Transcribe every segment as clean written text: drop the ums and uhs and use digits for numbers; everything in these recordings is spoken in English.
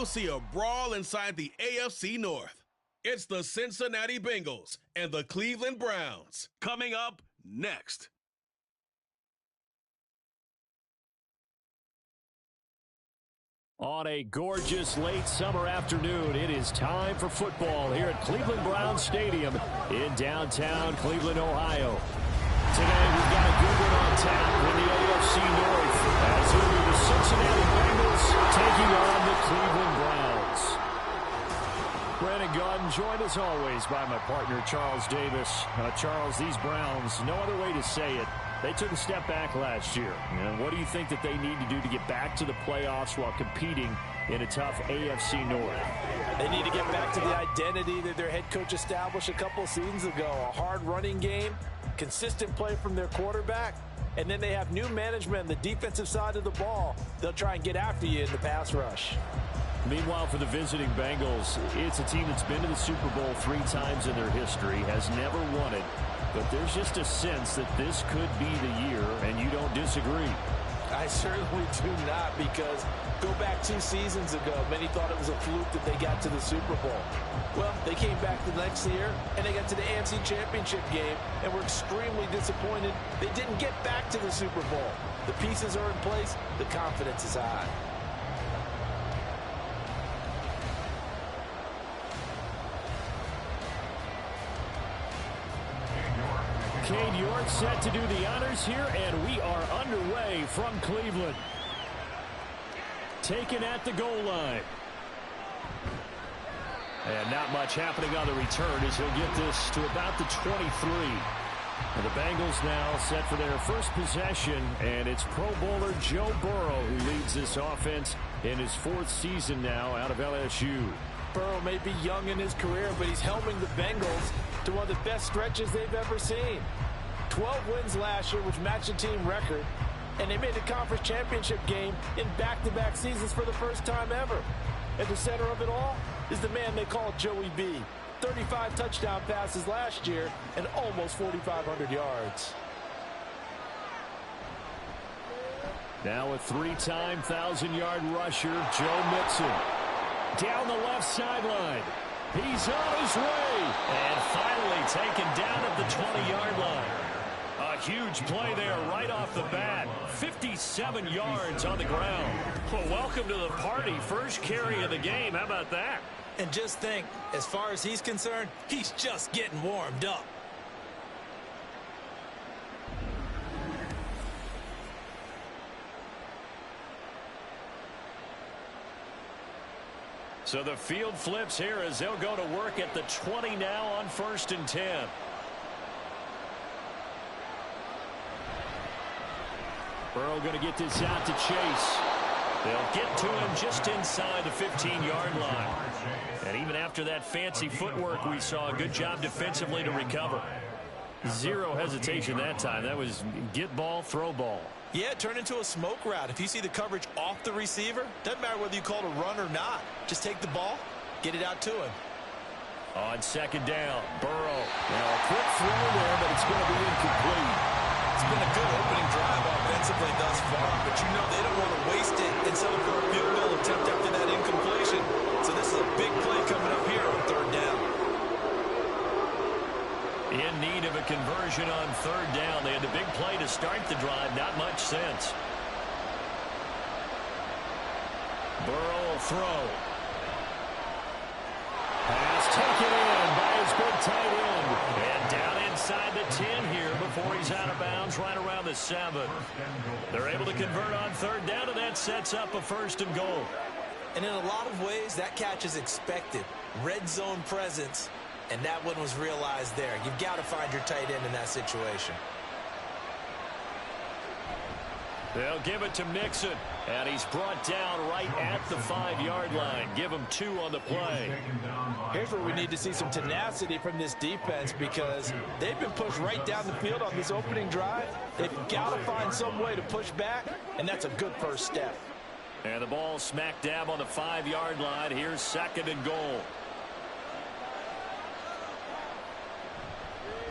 you'll see a brawl inside the AFC North. It's the Cincinnati Bengals and the Cleveland Browns. Coming up next. On a gorgeous late summer afternoon, it is time for football here at Cleveland Browns Stadium in downtown Cleveland, Ohio. Today we've got a good one on tap in the AFC North as it'll be the Cincinnati Bengals taking on the Cleveland Browns. Brandon Gordon joined as always by my partner Charles Davis. Charles, these Browns, no other way to say it, they took a step back last year. And what do you think that they need to do to get back to the playoffs while competing in a tough AFC North? They need to get back to the identity that their head coach established a couple seasons ago. A hard running game, consistent play from their quarterback, and then they have new management on the defensive side of the ball. They'll try and get after you in the pass rush. Meanwhile, for the visiting Bengals, it's a team that's been to the Super Bowl 3 times in their history, has never won it. But there's just a sense that this could be the year, and you don't disagree. I certainly do not, because go back 2 seasons ago, many thought it was a fluke that they got to the Super Bowl. Well, they came back the next year, and they got to the AFC Championship game, and were extremely disappointed they didn't get back to the Super Bowl. The pieces are in place. The confidence is high. Cade York set to do the honors here, and we are underway from Cleveland. Taken at the goal line. And not much happening on the return as he'll get this to about the 23. And the Bengals now set for their first possession, and it's Pro Bowler Joe Burrow who leads this offense in his 4th season now out of LSU. Burrow may be young in his career, but he's helming the Bengals to one of the best stretches they've ever seen. 12 wins last year, which matched the team record, and they made the conference championship game in back-to-back seasons for the first time ever. At the center of it all is the man they call Joey B. 35 touchdown passes last year and almost 4,500 yards. Now a 3-time 1,000-yard rusher, Joe Mixon. Down the left sideline. He's on his way. And finally taken down at the 20-yard line. A huge play there right off the bat. 57 yards on the ground. Well, welcome to the party. First carry of the game. How about that? And just think, as far as he's concerned, he's just getting warmed up. So the field flips here as they'll go to work at the 20 now on 1st and 10. Burrow going to get this out to Chase. They'll get to him just inside the 15-yard line. And even after that fancy footwork we saw, a good job defensively to recover. Zero hesitation that time. That was get ball, throw ball. Yeah, it turned into a smoke route. If you see the coverage off the receiver, doesn't matter whether you call it a run or not. Just take the ball, get it out to him. On 2nd down, Burrow. Now a quick throw there, but it's going to be incomplete. It's been a good opening drive offensively thus far, but you know they don't want to waste it and settle for a field goal attempt after that incompletion. So this is a big play coming up here on 3rd down. In need of a conversion on 3rd down. They had the big play to start the drive. Not much sense. Burrow will throw. Pass taken in by his big tight end. And down inside the 10 here before he's out of bounds right around the 7. They're able to convert on 3rd down, and that sets up a 1st and goal. And in a lot of ways, that catch is expected. Red zone presence. And that one was realized there. You've got to find your tight end in that situation. They'll give it to Mixon. And he's brought down right at the 5-yard line. Give him 2 on the play. Here's where we need to see some tenacity from this defense, because they've been pushed right down the field on this opening drive. They've got to find some way to push back, and that's a good first step. And the ball smack dab on the 5-yard line. Here's 2nd and goal.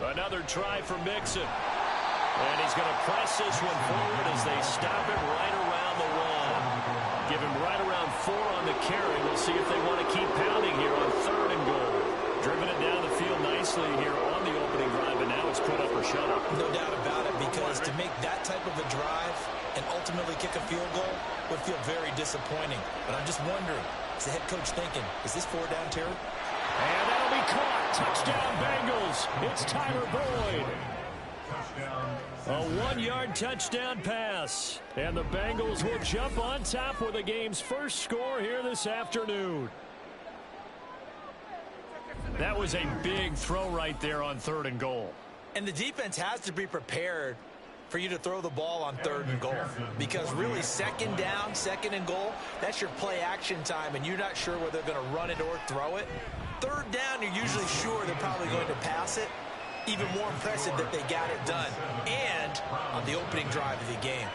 Another try for Mixon. And he's going to press this one forward as they stop it right around the 1. Give him right around 4 on the carry. We'll see if they want to keep pounding here on 3rd and goal. Driven it down the field nicely here on the opening drive, and now it's put up or shut up. No doubt about it, because to make that type of a drive and ultimately kick a field goal would feel very disappointing. But I'm just wondering, is the head coach thinking, is this 4 down, Terry? And that'll be caught. Touchdown, Bengals. It's Tyler Boyd. A 1-yard touchdown pass. And the Bengals will jump on top with the game's first score here this afternoon. That was a big throw right there on 3rd and goal. And the defense has to be prepared for you to throw the ball on 3rd and goal. Because really, 2nd down, 2nd and goal, that's your play action time, and you're not sure whether they're going to run it or throw it. 3rd down, you're usually sure they're probably going to pass it. Even more impressive that they got it done. And on the opening drive of the game.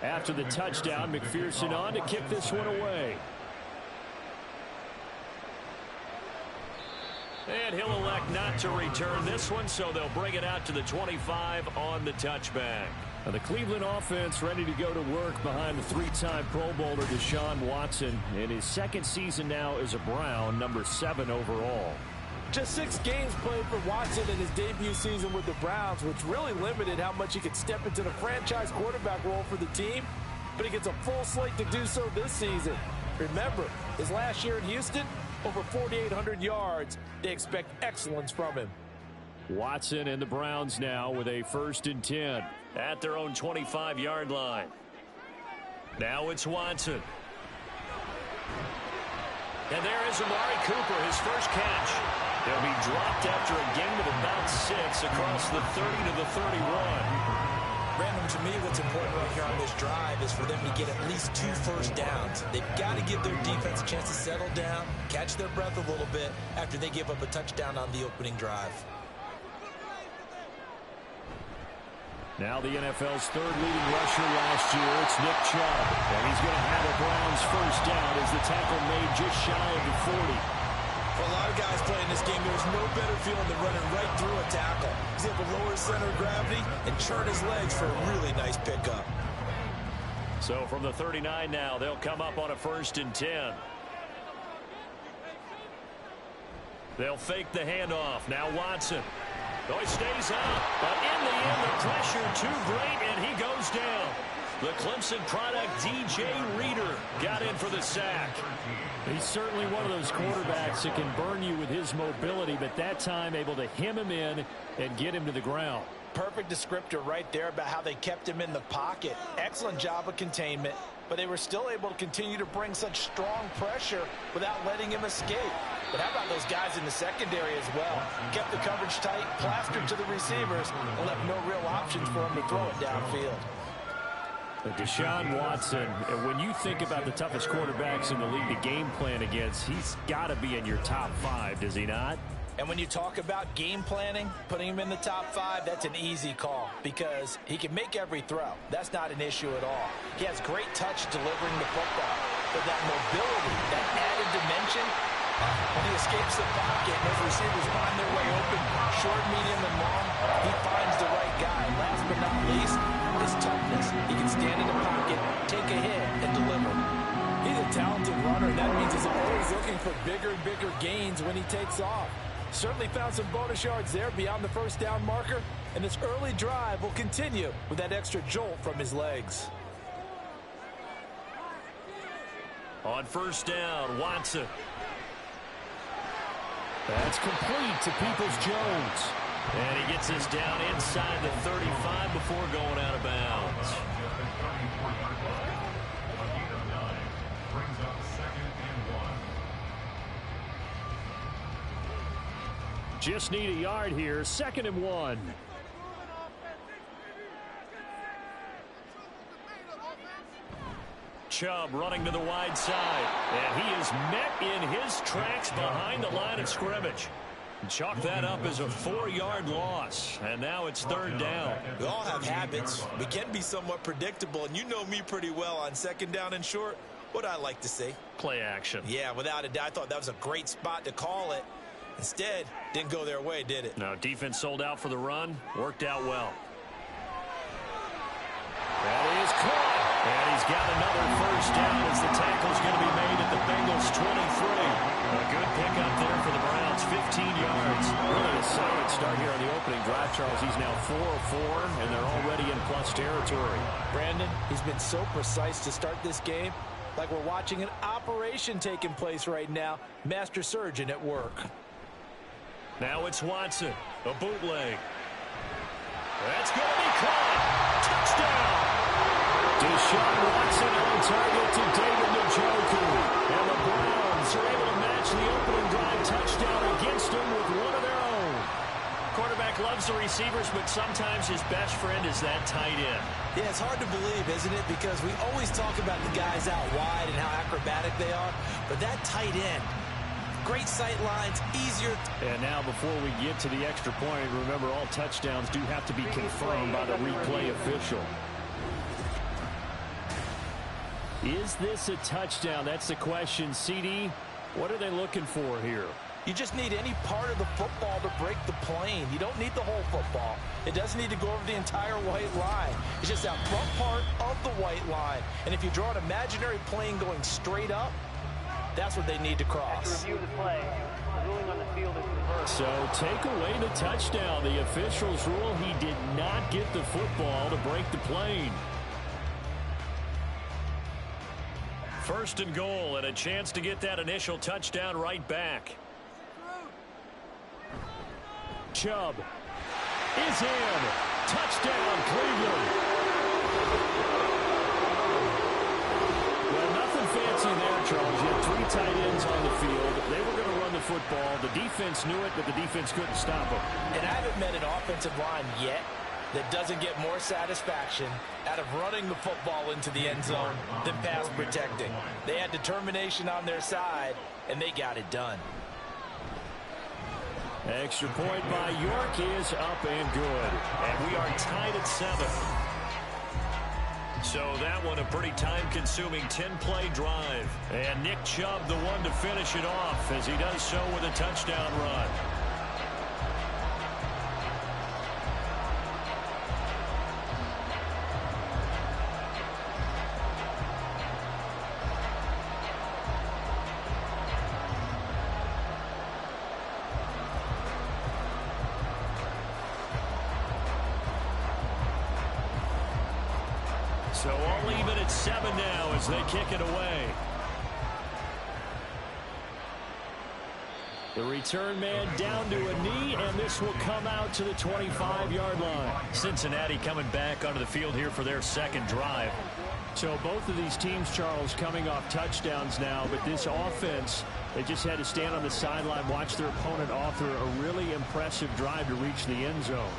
After the touchdown, McPherson on to kick this one away. And he'll elect not to return this one, so they'll bring it out to the 25 on the touchback. Now the Cleveland offense ready to go to work behind the 3-time Pro Bowler Deshaun Watson in his 2nd season now as a Brown, number 7 overall. Just 6 games played for Watson in his debut season with the Browns, which really limited how much he could step into the franchise quarterback role for the team. But he gets a full slate to do so this season. Remember, his last year in Houston, over 4,800 yards. They expect excellence from him. Watson and the Browns now with a 1st and 10 at their own 25-yard line. Now it's Watson. And there is Amari Cooper, his first catch. They'll be dropped after a gain of about 6 across the 30 to the 31. Brandon, to me, what's important right here on this drive is for them to get at least 2 first downs. They've got to give their defense a chance to settle down, catch their breath a little bit after they give up a touchdown on the opening drive. Now the NFL's 3rd leading rusher last year, it's Nick Chubb. And he's going to have a Browns first down as the tackle made just shy of the 40. For a lot of guys playing this game, there's no better feeling than running right through a tackle. He's able to lower his center of gravity and churn his legs for a really nice pickup. So from the 39 now, they'll come up on a 1st and 10. They'll fake the handoff. Now Watson. Oh, he stays up, but in the end, the pressure too great, and he goes down. The Clemson product, DJ Reader, got in for the sack. He's certainly one of those quarterbacks that can burn you with his mobility, but that time able to hem him in and get him to the ground. Perfect descriptor right there about how they kept him in the pocket. Excellent job of containment, but they were still able to continue to bring such strong pressure without letting him escape. But how about those guys in the secondary as well? Kept the coverage tight, plastered to the receivers, and left no real options for him to throw it downfield. Deshaun Watson, when you think about the toughest quarterbacks in the league to game plan against, he's got to be in your top 5, does he not? And when you talk about game planning, putting him in the top 5, that's an easy call because he can make every throw. That's not an issue at all. He has great touch delivering the football. But that mobility, that added dimension, when he escapes the pocket and those receivers find their way open, short, medium, and long, he finds the right guy. Last but not least, his toughness. He can stand in the pocket, take a hit, and deliver. He's a talented runner. That means he's always looking for bigger and bigger gains when he takes off. Certainly found some bonus yards there beyond the first down marker, and this early drive will continue with that extra jolt from his legs. On 1st down, Watson. That's complete to Peoples-Jones. And he gets us down inside the 35 before going out of bounds. Just need a yard here, 2nd and 1. Chubb running to the wide side. And he is met in his tracks behind the line of scrimmage. Chalk that up as a 4-yard loss. And now it's third down. We all have habits. We can be somewhat predictable. And you know me pretty well on second down and short. What I like to say? Play action. Yeah, without a doubt. I thought that was a great spot to call it. Instead, didn't go their way, did it? No, defense sold out for the run. Worked out well. That is caught. And he's got another first down as the tackle's going to be made at the Bengals 23. A good pickup there for the Browns, 15 yards. Really a solid start here on the opening drive, Charles. He's now 4 of 4, and they're already in plus territory. Brandon, he's been so precise to start this game, like we're watching an operation taking place right now. Master surgeon at work. Now it's Watson, a bootleg. That's going to be caught. Touchdown. Deshaun Watson on target to David Njoku. And the Browns are able to match the opening drive touchdown against him with one of their own. Quarterback loves the receivers, but sometimes his best friend is that tight end. Yeah, it's hard to believe, isn't it? Because we always talk about the guys out wide and how acrobatic they are. But that tight end, great sight lines, easier. And now before we get to the extra point, remember all touchdowns do have to be confirmed by the replay official. Is this a touchdown? That's the question. CD, what are they looking for here? You just need any part of the football to break the plane. You don't need the whole football. It doesn't need to go over the entire white line. It's just that front part of the white line. And if you draw an imaginary plane going straight up, that's what they need to cross. After review of the play, the ruling on the field is reversed. So take away the touchdown. The officials rule he did not get the football to break the plane. First and goal, and a chance to get that initial touchdown right back. Chubb is in. Touchdown, Cleveland. Well, nothing fancy there, Charles. You had 3 tight ends on the field. They were going to run the football. The defense knew it, but the defense couldn't stop them. And I haven't met an offensive line yet that doesn't get more satisfaction out of running the football into the end zone than pass protecting. They had determination on their side, and they got it done. Extra point by York is up and good. And we are tied at 7. So that one a pretty time-consuming 10-play drive. And Nick Chubb the one to finish it off as he does so with a touchdown run. So all even at 7 now as they kick it away. The return man down to a knee, and this will come out to the 25-yard line. Cincinnati coming back onto the field here for their second drive. So both of these teams, Charles, coming off touchdowns now, but this offense, they just had to stand on the sideline, watch their opponent author a really impressive drive to reach the end zone.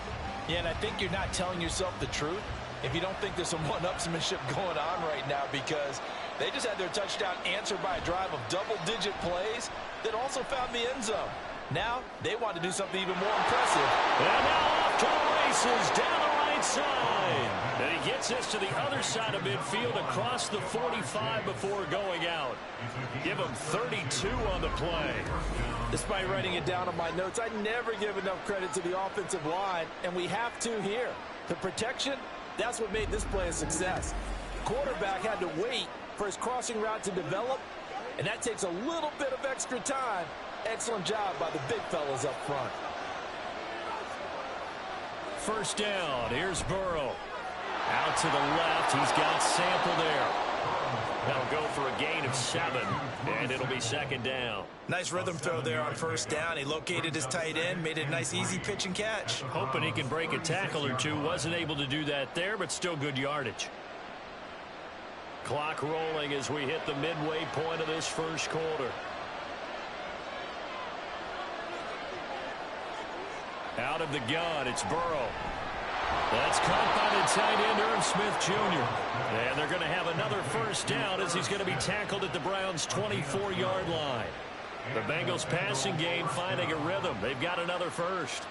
Yeah, and I think you're not telling yourself the truth if you don't think there's some one-upsmanship going on right now, because they just had their touchdown answered by a drive of double-digit plays that also found the end zone. Now they want to do something even more impressive. And now off to the races down the right side. And he gets this to the other side of midfield across the 45 before going out. Give him 32 on the play. Despite writing it down on my notes, I never give enough credit to the offensive line, and we have to here. The protection, that's what made this play a success. The quarterback had to wait for his crossing route to develop, and that takes a little bit of extra time. Excellent job by the big fellas up front. First down, here's Burrow. Out to the left, he's got Sample there. That'll go for a gain of 7, and it'll be second down. Nice rhythm throw there on first down. He located his tight end, made it a nice easy pitch and catch. Hoping he can break a tackle or two. Wasn't able to do that there, but still good yardage. Clock rolling as we hit the midway point of this first quarter. Out of the gun, it's Burrow. That's caught by the tight end, Irv Smith Jr. And they're going to have another first down as he's going to be tackled at the Browns' 24-yard line. The Bengals passing game finding a rhythm. They've got another first.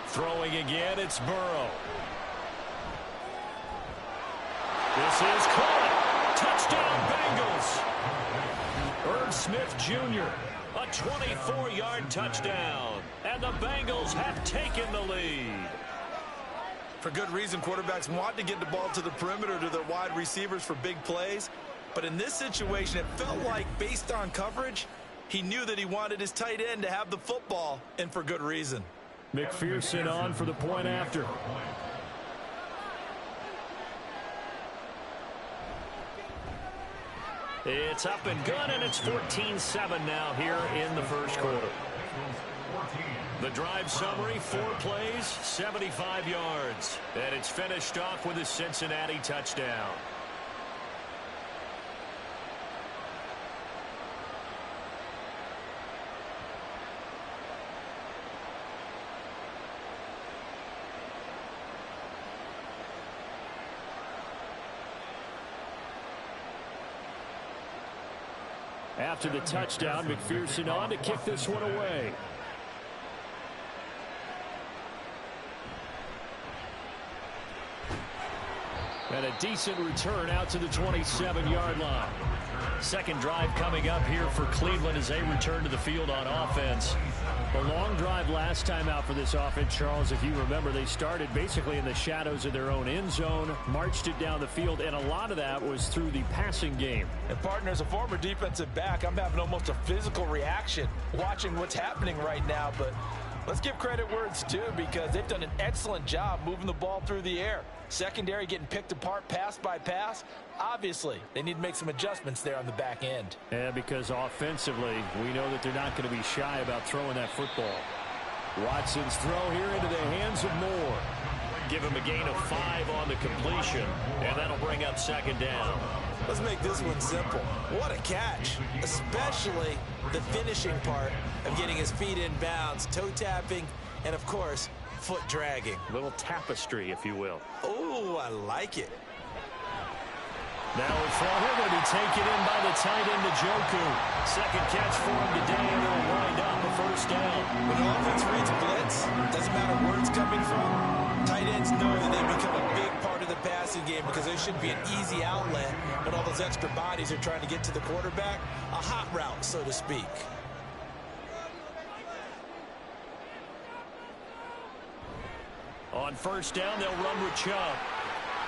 Throwing again, it's Burrow. This is caught. Touchdown, Bengals. Irv Smith Jr., a 24-yard touchdown. And the Bengals have taken the lead. For good reason, quarterbacks want to get the ball to the perimeter to their wide receivers for big plays. But in this situation, it felt like, based on coverage, he knew that he wanted his tight end to have the football, and for good reason. McPherson on for the point after. It's up and good, and it's 14-7 now here in the first quarter. The drive summary, 4 plays, 75 yards. And it's finished off with a Cincinnati touchdown. After the touchdown, McPherson on to kick this one away. And a decent return out to the 27-yard line. Second drive coming up here for Cleveland as they return to the field on offense. The long drive last time out for this offense, Charles, if you remember, they started basically in the shadows of their own end zone, marched it down the field, and a lot of that was through the passing game. And partner, as a former defensive back, I'm having almost a physical reaction watching what's happening right now. But let's give credit where it's due, because they've done an excellent job moving the ball through the air. Secondary getting picked apart pass by pass. Obviously, they need to make some adjustments there on the back end. Yeah, because offensively, we know that they're not going to be shy about throwing that football. Watson's throw here into the hands of Moore. Give him a gain of 5 on the completion, and that'll bring up second down. Let's make this one simple. What a catch, especially the finishing part of getting his feet in bounds, toe tapping, and of course, foot dragging. A little tapestry, if you will. Oh, I like it. Now a throw here going to be taken in by the tight end, Njoku. Second catch for him today, and it'll wind up a first down. When the offense reads blitz, doesn't matter where it's coming from, tight ends know that they become a big part of the passing game, because there should be an easy outlet when all those extra bodies are trying to get to the quarterback. A hot route, so to speak. On first down, they'll run with Chubb.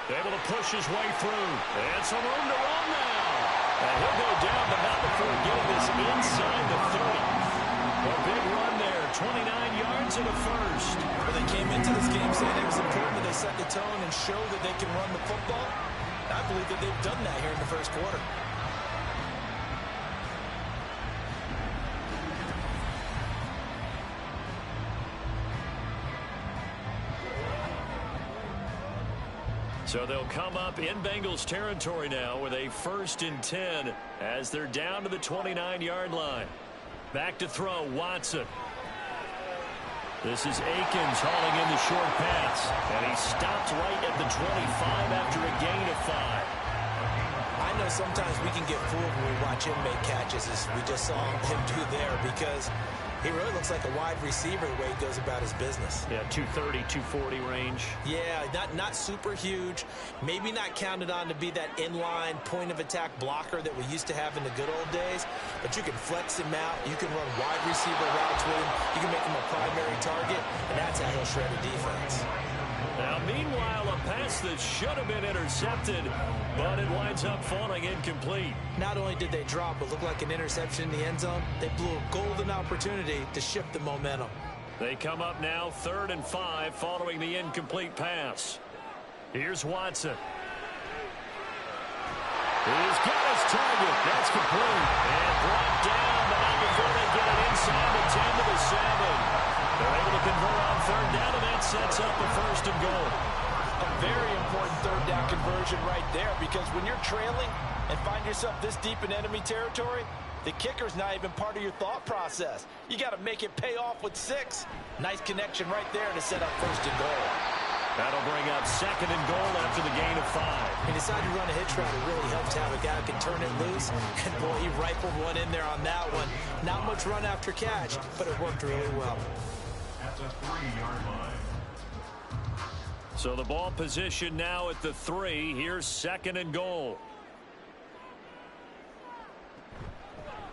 Able to push his way through. And some room to run now. And he'll go down, but not before getting this inside the 30. A big run there, 29 yards and a first. Well, they came into this game saying it was important that they set the tone and show that they can run the football. I believe that they've done that here in the first quarter. So they'll come up in Bengals territory now with a 1st and 10 as they're down to the 29-yard line. Back to throw, Watson. This is Akins hauling in the short pass. And he stopped right at the 25 after a gain of 5. I know sometimes we can get fooled when we watch him make catches, as we just saw him do there, because he really looks like a wide receiver the way he goes about his business. Yeah, 230, 240 range. Yeah, not super huge. Maybe not counted on to be that inline point-of-attack blocker that we used to have in the good old days. But you can flex him out. You can run wide receiver routes with him. You can make him a primary target, and that's how he'll shred a defense. Now, meanwhile, a pass that should have been intercepted, but it winds up falling incomplete. Not only did they drop what looked like an interception in the end zone, they blew a golden opportunity to shift the momentum. They come up now 3rd and 5 following the incomplete pass. Here's Watson. He's got his target. That's complete. And brought down, but not before they get it inside the 10 to the 7. They're able to convert on 3rd down, and that sets up a 1st and goal. A very important third down conversion right there, because when you're trailing and find yourself this deep in enemy territory, the kicker's not even part of your thought process. You got to make it pay off with 6. Nice connection right there to set up first and goal. That'll bring up second and goal after the gain of 5. He decided to run a hitch route. It really helps to have a guy who can turn it loose. And, boy, he rifled one in there on that one. Not much run after catch, but it worked really well. At the 3-yard line. So the ball position now at the 3. Here's second and goal.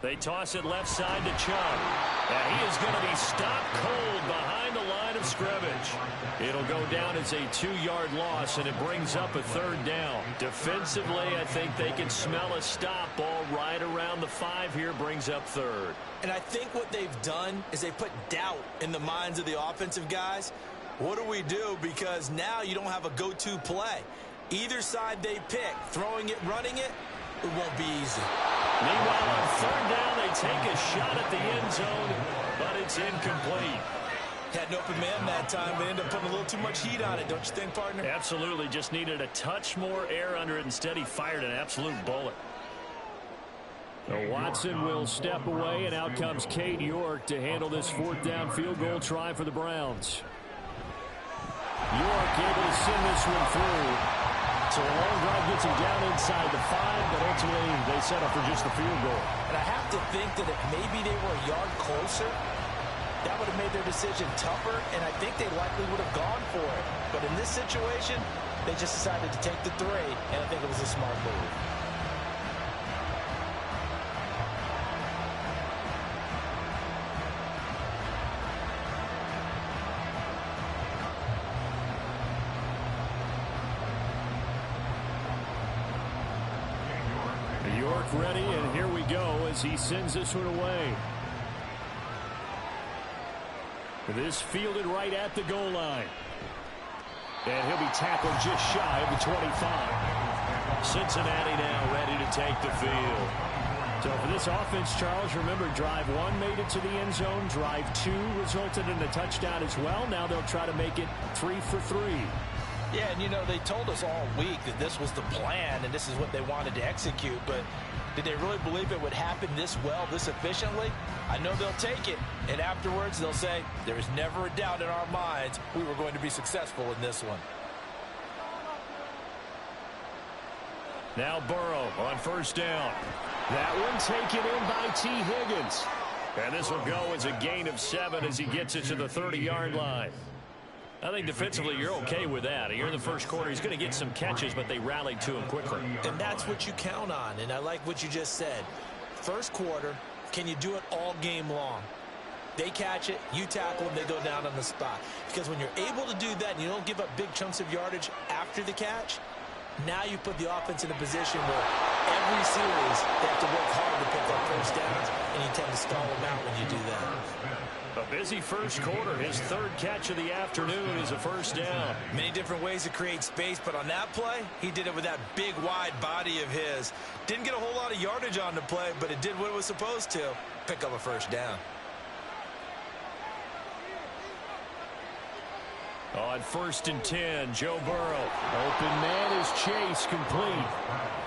They toss it left side to Chubb. And he is going to be stopped cold behind the line of scrimmage. It'll go down as a 2-yard loss, and it brings up a third down. Defensively, I think they can smell a stop. Ball right around the 5 here, brings up third. And I think what they've done is they put doubt in the minds of the offensive guys. What do we do? Because now you don't have a go-to play. Either side they pick, throwing it, running it, it won't be easy. Meanwhile, on third down, they take a shot at the end zone, but it's incomplete. Had an open man that time, but ended up putting a little too much heat on it, don't you think, partner? Absolutely. Just needed a touch more air under it. Instead, he fired an absolute bullet. So Watson will step away, and out comes Cade York to handle this fourth down field goal try for the Browns. York able to send this one through. So a long drive gets him down inside the 5, but ultimately they settle for just the field goal. And I have to think that if maybe they were a yard closer, that would have made their decision tougher, and I think they likely would have gone for it. But in this situation, they just decided to take the 3, and I think it was a smart move. York ready, and here we go as he sends this one away. This fielded right at the goal line. And he'll be tackled just shy of the 25. Cincinnati now ready to take the field. So for this offense, Charles, remember drive 1 made it to the end zone. Drive 2 resulted in a touchdown as well. Now they'll try to make it 3 for 3. Yeah, and you know, they told us all week that this was the plan and this is what they wanted to execute, but did they really believe it would happen this well, this efficiently? I know they'll take it, and afterwards they'll say, there was never a doubt in our minds we were going to be successful in this one. Now Burrow on first down. That one taken in by T. Higgins. And this will go as a gain of 7 as he gets it to the 30-yard line. I think defensively you're okay with that. Here in the first quarter, he's going to get some catches, but they rallied to him quickly. And that's what you count on, and I like what you just said. First quarter, can you do it all game long? They catch it, you tackle them, they go down on the spot. Because when you're able to do that and you don't give up big chunks of yardage after the catch, now you put the offense in a position where every series they have to work hard to pick up first downs, and you tend to stall them out when you do that. A busy first quarter. His third catch of the afternoon is a first down. Many different ways to create space, but on that play, he did it with that big, wide body of his. Didn't get a whole lot of yardage on the play, but it did what it was supposed to, pick up a first down. On 1st and 10, Joe Burrow. Open man is Chase, complete.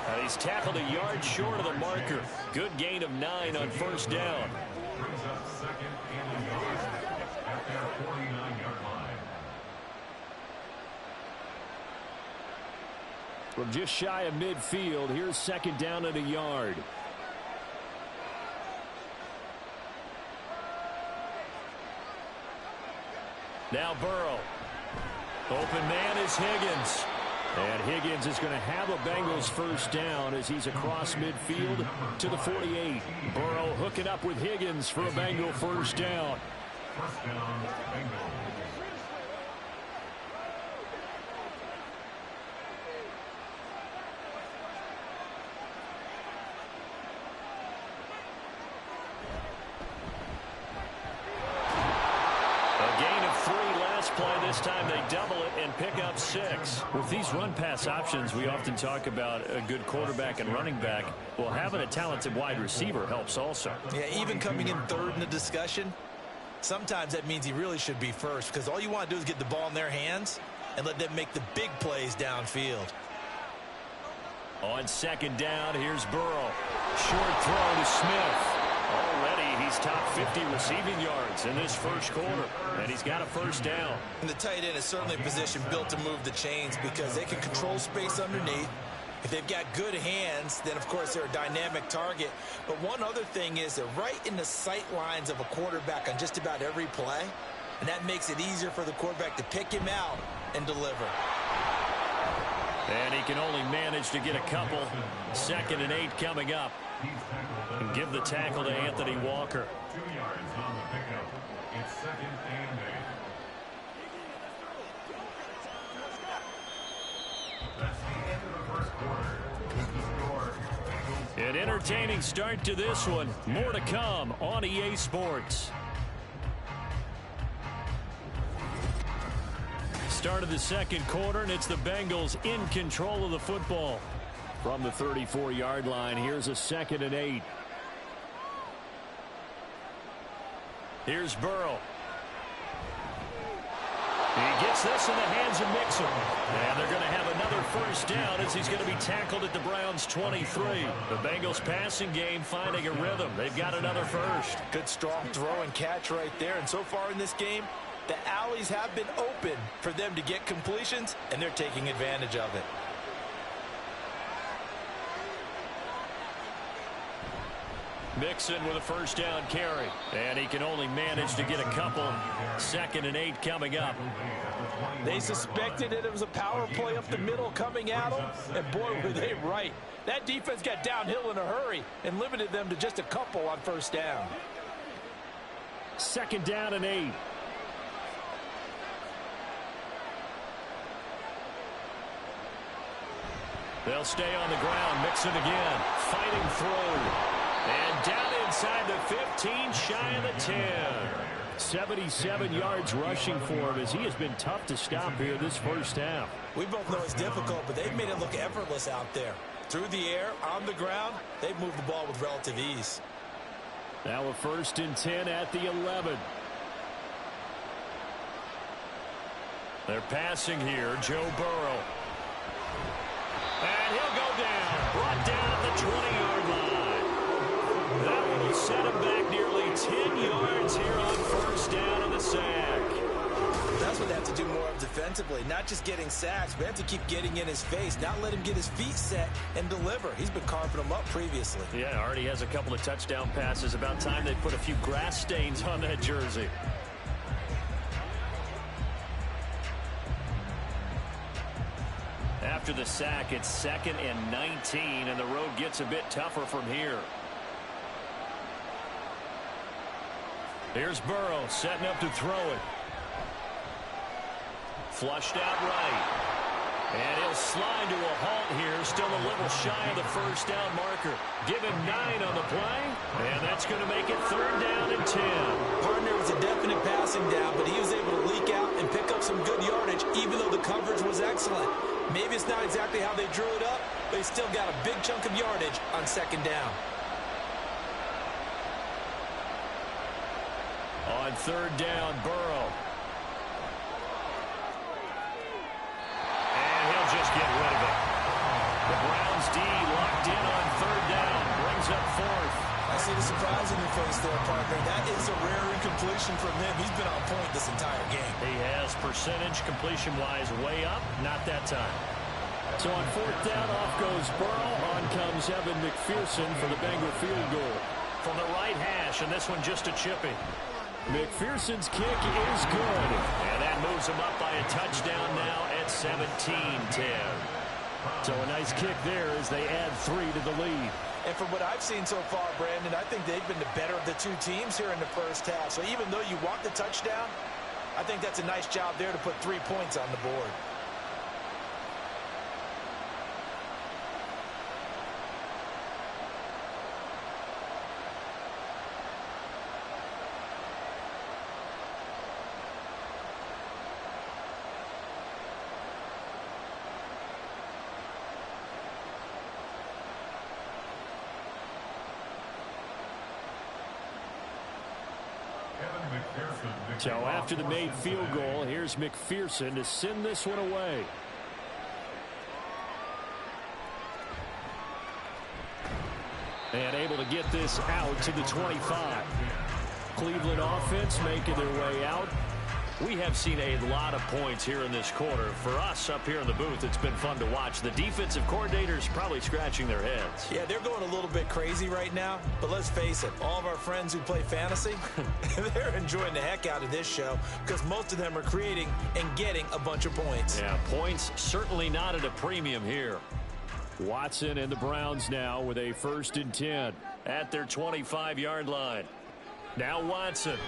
And he's tackled a yard short of the marker. Good gain of 9 on first down. Brings up second and a yard at their 49-yard line. From just shy of midfield, here's second down and a yard. Now Burrow. Open man is Higgins. And Higgins is going to have a Bengals first down as he's across midfield to the 48. Burrow hooking up with Higgins for a Bengal first down. First down, Bengals. Play this time they double it and pick up 6. With these run-pass options, we often talk about a good quarterback and running back. Well, having a talented wide receiver helps also. Yeah, even coming in third in the discussion, sometimes that means he really should be first, because all you want to do is get the ball in their hands, and let them make the big plays downfield. On second down, here's Burrow. Short throw to Smith. Already, he's top 50 receiving yards in this first quarter, and he's got a first down. And the tight end is certainly a position built to move the chains because they can control space underneath. If they've got good hands, then, of course, they're a dynamic target. But one other thing is they're right in the sight lines of a quarterback on just about every play, and that makes it easier for the quarterback to pick him out and deliver. And he can only manage to get a couple. 2nd and 8 coming up. And give the tackle to Anthony Walker. 2 yards on the pickup. It's 2nd and 8. That's the end of the first quarter. The score, An entertaining start to this one. More to come on EA Sports. Start of the second quarter, and it's the Bengals in control of the football. From the 34-yard line, here's a 2nd and 8. Here's Burrow. He gets this in the hands of Mixon. And they're going to have another first down as he's going to be tackled at the Browns' 23. The Bengals passing game finding a rhythm. They've got another first. Good strong throw and catch right there. And so far in this game, the alleys have been open for them to get completions, and they're taking advantage of it. Mixon with a first down carry. And he can only manage to get a couple. 2nd and 8 coming up. They suspected it was a power play up the middle coming at them, and boy, were they right. That defense got downhill in a hurry and limited them to just a couple on first down. 2nd down and 8. They'll stay on the ground. Mixon again. Fighting through. And down inside the 15, shy of the 10. 77 yards rushing for him as he has been tough to stop here this first half. We both know it's difficult, but they've made it look effortless out there. Through the air, on the ground, they've moved the ball with relative ease. Now a 1st and 10 at the 11. They're passing here. Joe Burrow. And he'll go down. Brought down at the 20-yard line. That one will set him back nearly 10 yards here on first down and the sack. That's what they have to do more of defensively. Not just getting sacks, but they have to keep getting in his face. Not let him get his feet set and deliver. He's been carving them up previously. Yeah, already has a couple of touchdown passes. About time they put a few grass stains on that jersey. After the sack, it's 2nd and 19, and the road gets a bit tougher from here. Here's Burrow setting up to throw it. Flushed out right. And he'll slide to a halt here, still a little shy of the first down marker. Give him 9 on the play, and that's going to make it 3rd down and 10. Partner was a definite passing down, but he was able to leak out and pick up some good yardage, even though the coverage was excellent. Maybe it's not exactly how they drew it up, but he still got a big chunk of yardage on 2nd down. On 3rd down, Burrow. And he'll just get rid of it. The Browns D locked in on 3rd down. Brings up 4th. I see the surprise in your face there, partner. That is a rare incompletion from him. He's been on point this entire game. He has percentage completion-wise way up. Not that time. So on 4th down, off goes Burrow. On comes Evan McPherson for the Bengal field goal. From the right hash, and this one just a chipping. McPherson's kick is good. And that moves him up by a touchdown now at 17-10. So a nice kick there as they add 3 to the lead. And from what I've seen so far, Brandon, I think they've been the better of the two teams here in the first half. So even though you want the touchdown, I think that's a nice job there to put 3 points on the board. So after the made field goal, here's McPherson to send this one away. And able to get this out to the 25. Cleveland offense making their way out. We have seen a lot of points here in this quarter. For us up here in the booth, it's been fun to watch. The defensive coordinators probably scratching their heads. Yeah, they're going a little bit crazy right now. But let's face it, all of our friends who play fantasy, they're enjoying the heck out of this show because most of them are creating and getting a bunch of points. Yeah, points certainly not at a premium here. Watson and the Browns now with a 1st and 10 at their 25-yard line. Now Watson.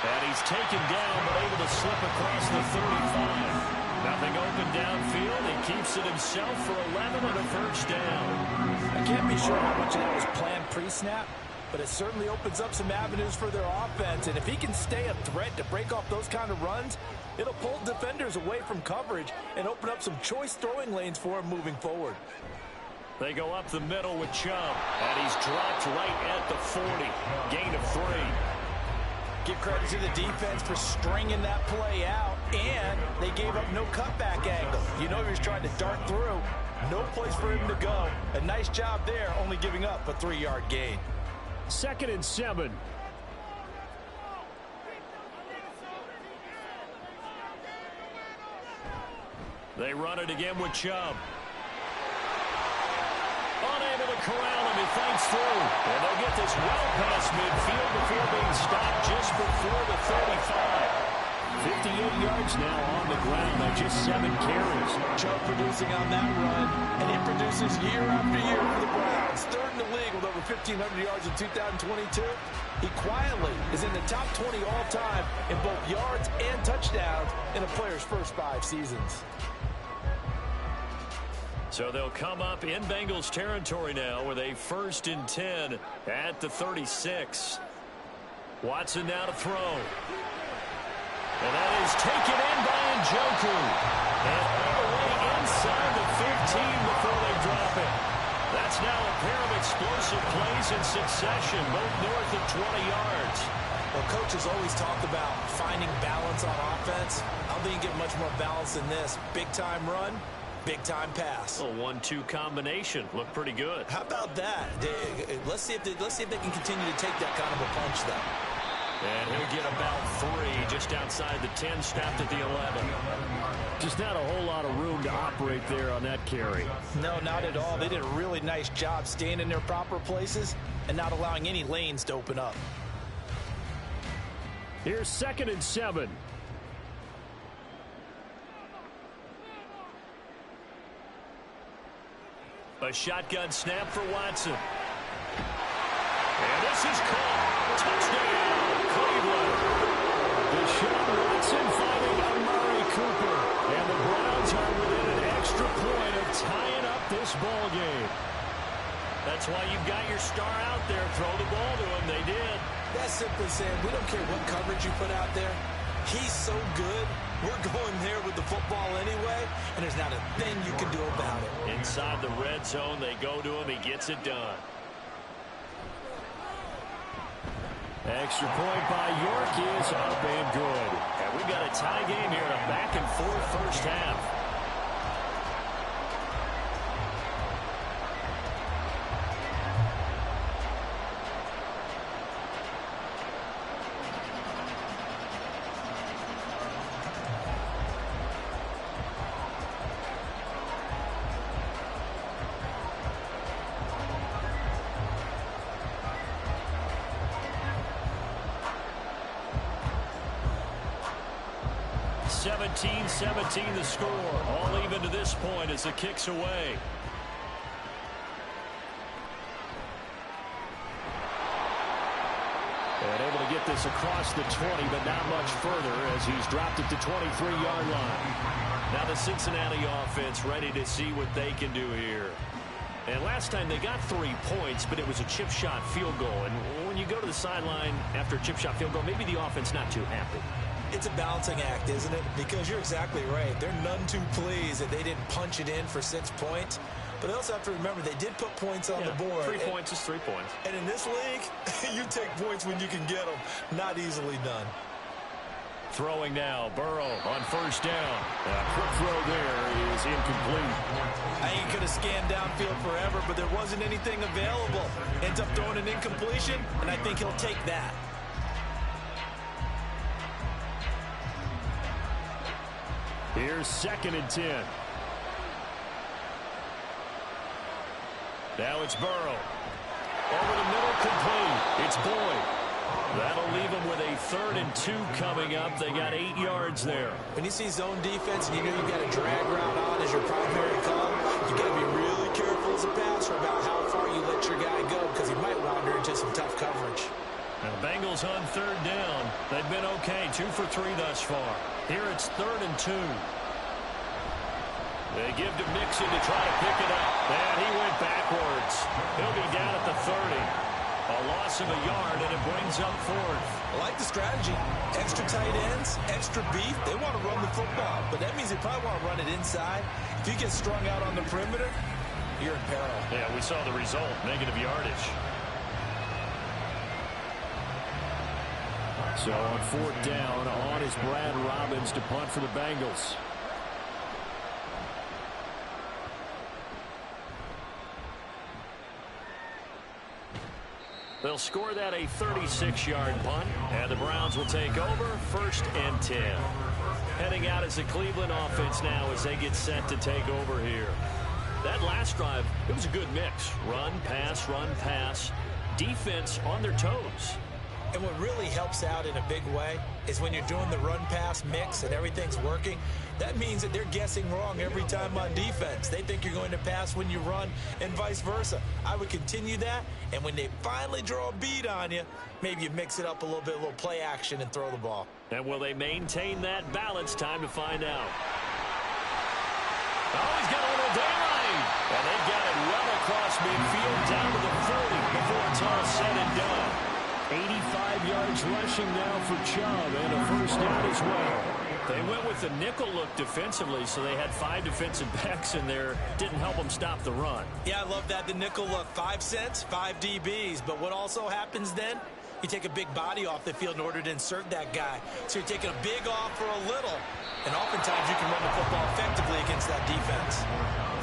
And he's taken down, but able to slip across the 35. Nothing open downfield. He keeps it himself for 11 and a 1st down. I can't be sure how much of that was planned pre-snap, but it certainly opens up some avenues for their offense. And if he can stay a threat to break off those kind of runs, it'll pull defenders away from coverage and open up some choice throwing lanes for him moving forward. They go up the middle with Chubb, and he's dropped right at the 40. Gain of 3. Give credit to the defense for stringing that play out, and they gave up no cutback angle. You know he was trying to dart through. No place for him to go. A nice job there, only giving up a 3-yard gain. 2nd and 7. They run it again with Chubb. Unable to corral him. He fights through. And they'll get this well past midfield before being stopped just before the 35. 58 yards now on the ground by just 7 carries. Chubb producing on that run, and it produces year after year for the Browns. 3rd in the league with over 1,500 yards in 2022. He quietly is in the top 20 all-time in both yards and touchdowns in a player's first 5 seasons. So they'll come up in Bengals territory now with a 1st and 10 at the 36. Watson now to throw. And that is taken in by Njoku. And all the way inside the 15 before they drop it. That's now a pair of explosive plays in succession, both north of 20 yards. Well, coaches always talk about finding balance on offense. I don't think you get much more balance than this. Big-time run. Big-time pass. A 1-2 combination. Looked pretty good. How about that? Let's see if they can continue to take that kind of a punch, though. And he'll get about 3 just outside the 10, stopped at the 11. Just not a whole lot of room to operate there on that carry. No, not at all. They did a really nice job staying in their proper places and not allowing any lanes to open up. Here's 2nd and 7. A shotgun snap for Watson. And this is caught. Touchdown, Cleveland. Deshaun Watson finding Amari Cooper. And the Browns are within an extra point of tying up this ball game. That's why you've got your star out there. Throw the ball to him. They did. That's simply saying we don't care what coverage you put out there. He's so good. We're going there with the football anyway, and there's not a thing you can do about it. Inside the red zone, they go to him. He gets it done. Extra point by York is up and good. And we've got a tie game here, a back-and-forth first half. (17-17) the score. All even to this point as the kick's away. And able to get this across the 20, but not much further as he's dropped it to 23-yard line. Now the Cincinnati offense ready to see what they can do here. And last time they got 3 points, but it was a chip shot field goal. And when you go to the sideline after a chip shot field goal, maybe the offense not too happy. It's a balancing act, isn't it? Because you're exactly right. They're none too pleased that they didn't punch it in for 6 points. But they also have to remember they did put points on the board. 3 points is 3 points. And in this league, you take points when you can get them. Not easily done. Throwing now, Burrow on first down. A quick throw there is incomplete. I ain't going to scan downfield forever, but there wasn't anything available. Ends up throwing an incompletion, and I think he'll take that. Here's 2nd and 10. Now it's Burrow. Over the middle, complete. It's Boyd. That'll leave them with a 3rd and 2 coming up. They got 8 yards there. When you see zone defense and you know you've got a drag route on as your primary call, you got to be really careful as a passer about how far you let your guy go because he might wander into some tough coverage. And the Bengals on 3rd down. They've been okay, 2 for 3 thus far. Here it's 3rd and 2. They give to Mixon to try to pick it up. And he went backwards. He'll be down at the 30. A loss of a yard, and it brings up 4th. I like the strategy. Extra tight ends, extra beef. They want to run the football, but that means they probably want to run it inside. If you get strung out on the perimeter, you're in peril. Yeah, we saw the result, negative yardage. So on 4th down, on is Brad Robbins to punt for the Bengals. They'll score that a 36-yard punt, and the Browns will take over 1st and 10. Heading out as the Cleveland offense now as they get set to take over here. That last drive, it was a good mix. Run, pass, defense on their toes. And what really helps out in a big way is when you're doing the run-pass mix and everything's working, that means that they're guessing wrong every time on defense. They think you're going to pass when you run and vice versa. I would continue that, and when they finally draw a beat on you, maybe you mix it up a little bit, a little play action and throw the ball. And will they maintain that balance? Time to find out. Oh, he's got a little daylight. And they've got it well across midfield down to the 40 before it's all said and done. 85 yards rushing now for Chubb, and a first down as well. They went with the nickel look defensively, so they had 5 defensive backs in there. Didn't help them stop the run. Yeah, I love that, the nickel look. 5 cents, 5 DBs. But what also happens then, you take a big body off the field in order to insert that guy. So you're taking a big off for a little, and oftentimes you can run the football effectively against that defense.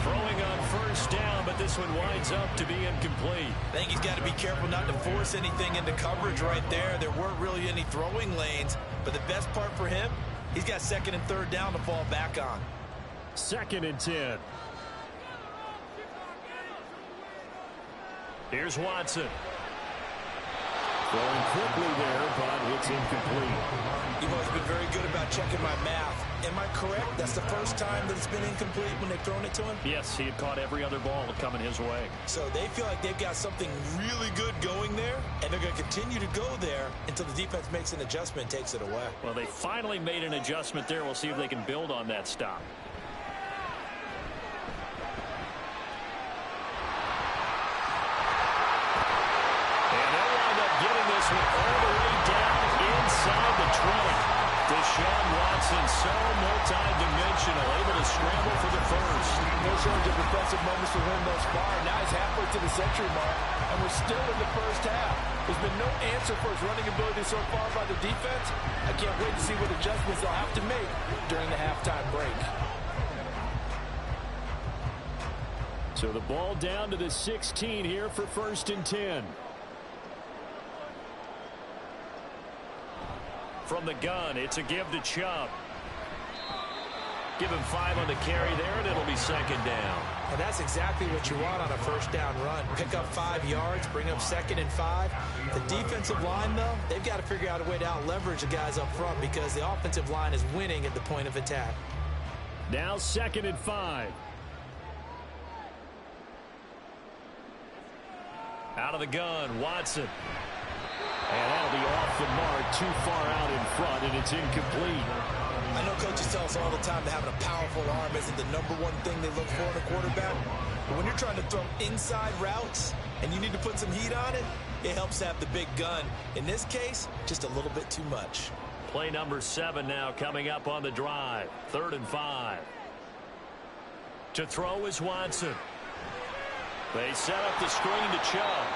Throwing on first down, but this one winds up to be incomplete. I think he's got to be careful not to force anything into coverage right there. There weren't really any throwing lanes, but the best part for him, he's got 2nd and 3rd down to fall back on. 2nd and 10. Here's Watson. Throwing quickly there, but it's incomplete. You've always been very good about checking my math. Am I correct? That's the first time that it's been incomplete when they've thrown it to him? Yes, he had caught every other ball coming his way. So they feel like they've got something really good going there, and they're going to continue to go there until the defense makes an adjustment and takes it away. Well, they finally made an adjustment there. We'll see if they can build on that stop. And they'll wind up getting this one all the way down inside the 20. Deshaun Watson, so multi-dimensional, able to scramble for the first. No shortage of defensive moments for him thus far. Now he's halfway to the century mark, and we're still in the first half. There's been no answer for his running ability so far by the defense. I can't wait to see what adjustments they'll have to make during the halftime break. So the ball down to the 16 here for 1st and 10. From the gun, it's a give to Chubb. Give him 5 on the carry there, and it'll be 2nd down. And that's exactly what you want on a first down run. Pick up 5 yards, bring up 2nd and 5. The defensive line, though, they've got to figure out a way to out-leverage the guys up front because the offensive line is winning at the point of attack. Now 2nd and 5. Out of the gun, Watson. And that'll be off the mark, too far out in front, and it's incomplete. I know coaches tell us all the time that having a powerful arm isn't the #1 thing they look for in a quarterback. But when you're trying to throw inside routes and you need to put some heat on it, it helps have the big gun. In this case, just a little bit too much. Play number 7 now coming up on the drive. 3rd and 5. To throw is Watson. They set up the screen to Chubb.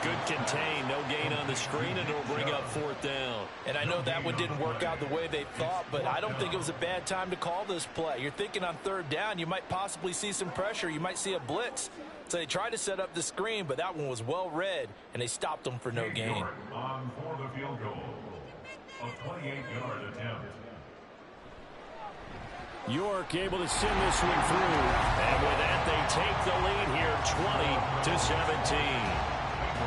Good contain, no gain on the screen, and it'll bring up 4th down. And I know that one didn't work out the way they thought, but I don't think it was a bad time to call this play. You're thinking on 3rd down, you might possibly see some pressure. You might see a blitz. So they tried to set up the screen, but that one was well read, and they stopped them for no gain. On for the field goal. A 28-yard attempt. York able to send this one through. And with that, they take the lead here, 20-17.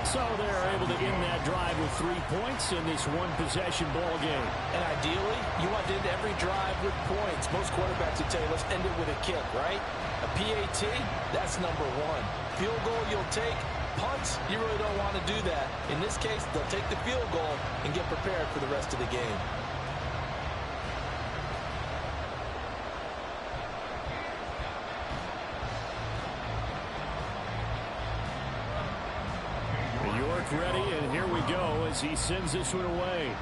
So they're able to end that drive with 3 points in this one-possession ball game. And ideally, you want to end every drive with points. Most quarterbacks would tell you, let's end it with a kick, right? A PAT, that's number 1. Field goal, you'll take. Punts, you really don't want to do that. In this case, they'll take the field goal and get prepared for the rest of the game. York ready, and here we go as he sends this one away.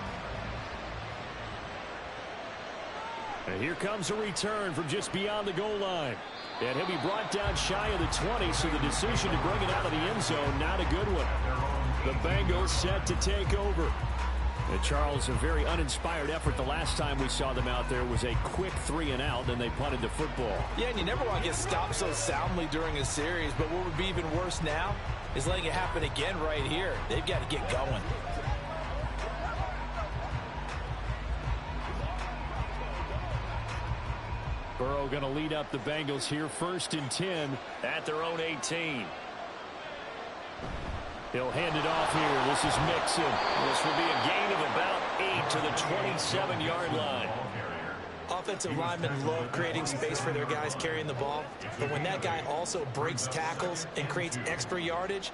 And here comes a return from just beyond the goal line. And he'll be brought down shy of the 20, so the decision to bring it out of the end zone, not a good one. The Bengals set to take over. And Charles, a very uninspired effort the last time we saw them out there was a quick 3-and-out, then they punted the football. Yeah, and you never want to get stopped so soundly during a series, but what would be even worse now is letting it happen again right here. They've got to get going. Burrow going to lead up the Bengals here, 1st and 10 at their own 18. He'll hand it off here. This is Mixon. This will be a gain of about 8 to the 27-yard line. Offensive linemen love creating space for their guys carrying the ball, but when that guy also breaks tackles and creates extra yardage,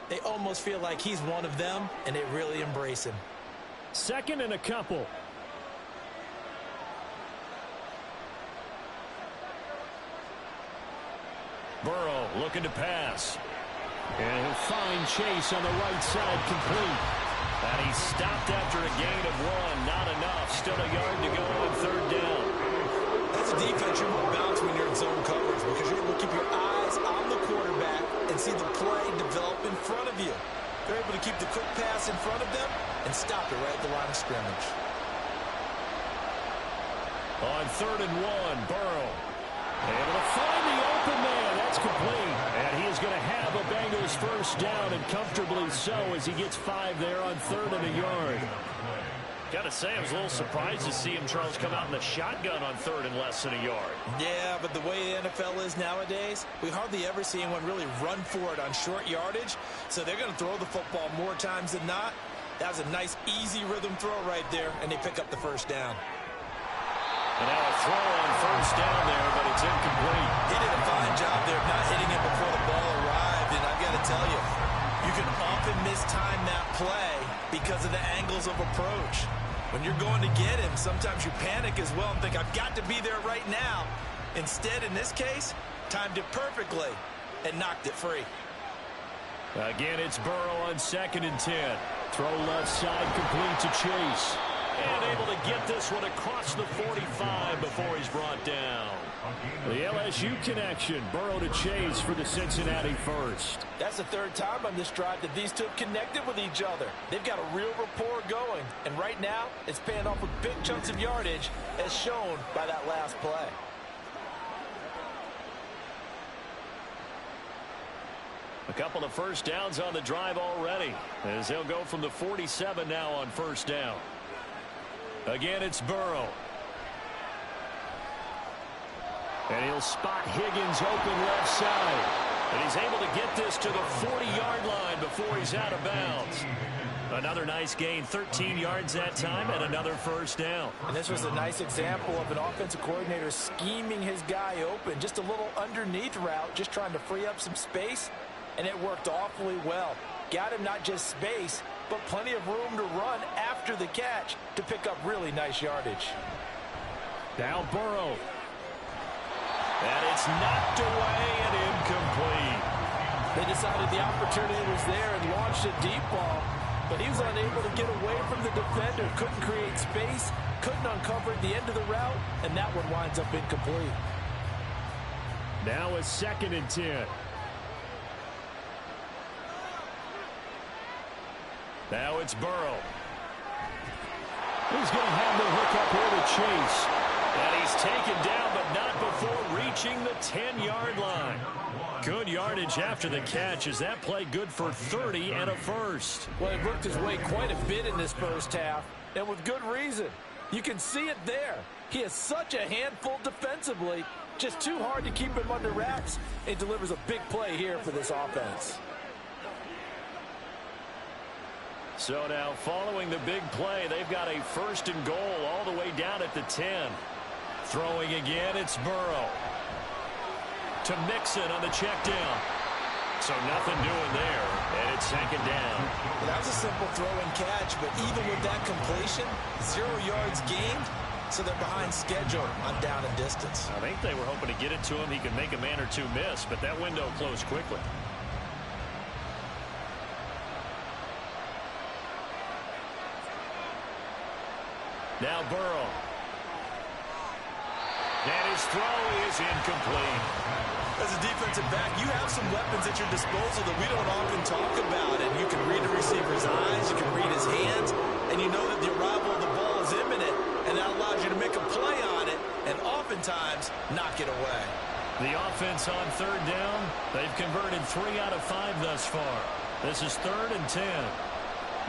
they almost feel like he's one of them, and they really embrace him. 2nd and a couple. Burrow looking to pass. And he'll find Chase on the right side, complete. And he's stopped after a gain of 1. Not enough. Still a yard to go on 3rd down. That's a defense you're more balanced when you're in zone coverage because you're able to keep your eyes on the quarterback and see the play develop in front of you. They're able to keep the quick pass in front of them and stop it right at the line of scrimmage. On 3rd and 1, Burrow able to find the open man. That's complete. And he is going to have a Bengals 1st down, and comfortably so as he gets 5 there on 3rd and a yard. Got to say, I was a little surprised to see him, Charles, come out in the shotgun on 3rd and less than a yard. Yeah, but the way the NFL is nowadays, we hardly ever see anyone really run for it on short yardage. So they're going to throw the football more times than not. That was a nice, easy rhythm throw right there, and they pick up the 1st down. And now a throw on 1st down there, but it's incomplete. He did a fine job there of not hitting it before the ball arrived, and I've got to tell you, you can often mistime that play because of the angles of approach. When you're going to get him, sometimes you panic as well and think, I've got to be there right now. Instead, in this case, timed it perfectly and knocked it free. Again, it's Burrow on 2nd and 10. Throw left side, complete to Chase. And able to get this one across the 45 before he's brought down. The LSU connection, Burrow to Chase for the Cincinnati 1st. That's the 3rd time on this drive that these two have connected with each other. They've got a real rapport going. And right now, it's paying off with big chunks of yardage as shown by that last play. A couple of 1st downs on the drive already as they'll go from the 47 now on 1st down. Again, it's Burrow. And he'll spot Higgins open left side. And he's able to get this to the 40-yard line before he's out of bounds. Another nice gain, 13 yards that time, and another 1st down. And this was a nice example of an offensive coordinator scheming his guy open. Just a little underneath route, just trying to free up some space, and it worked awfully well. Got him not just space, but plenty of room to run after the catch to pick up really nice yardage. Now Burrow. And it's knocked away and incomplete. They decided the opportunity was there and launched a deep ball, but he was unable to get away from the defender, couldn't create space, couldn't uncover the end of the route, and that one winds up incomplete. Now a 2nd and 10. Now it's Burrow. He's going to have the hook up here to Chase. And he's taken down, but not before reaching the 10-yard line. Good yardage after the catch. Is that play good for 30 and a first? Well, he worked his way quite a bit in this first half, and with good reason. You can see it there. He is such a handful defensively. Just too hard to keep him under wraps. It delivers a big play here for this offense. So now following the big play, they've got a first and goal all the way down at the 10. Throwing again, it's Burrow. To Mixon on the check down. So nothing doing there, and it's second down. Well, that was a simple throw and catch, but even with that completion, 0 yards gained, so they're behind schedule on down and distance. I think they were hoping to get it to him. He could make a man or two miss, but that window closed quickly. Now Burrow. And his throw is incomplete. As a defensive back, you have some weapons at your disposal that we don't often talk about. And you can read the receiver's eyes, you can read his hands, and you know that the arrival of the ball is imminent, and that allows you to make a play on it, and oftentimes knock it away. The offense on third down, they've converted 3 out of 5 thus far. This is 3rd and 10.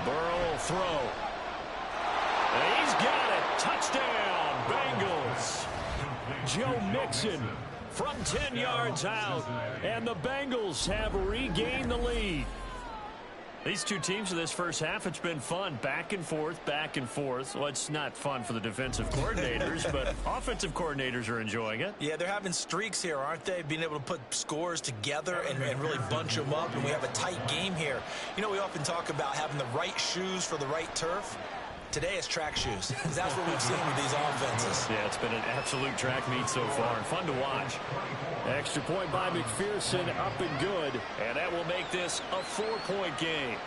Burrow will throw. And he's got it. Touchdown, Bengals. Joe Mixon from 10 yards out, and the Bengals have regained the lead. These two teams in this first half, it's been fun. Back and forth, back and forth. Well, it's not fun for the defensive coordinators, but offensive coordinators are enjoying it. Yeah, they're having streaks here, aren't they? Being able to put scores together and really bunch them up, and we have a tight game here. You know, we often talk about having the right shoes for the right turf. Today it's track shoes, because that's what we've seen with these offenses. Yeah, it's been an absolute track meet so far, and fun to watch. Extra point by McPherson, up and good, and that will make this a 4-point game.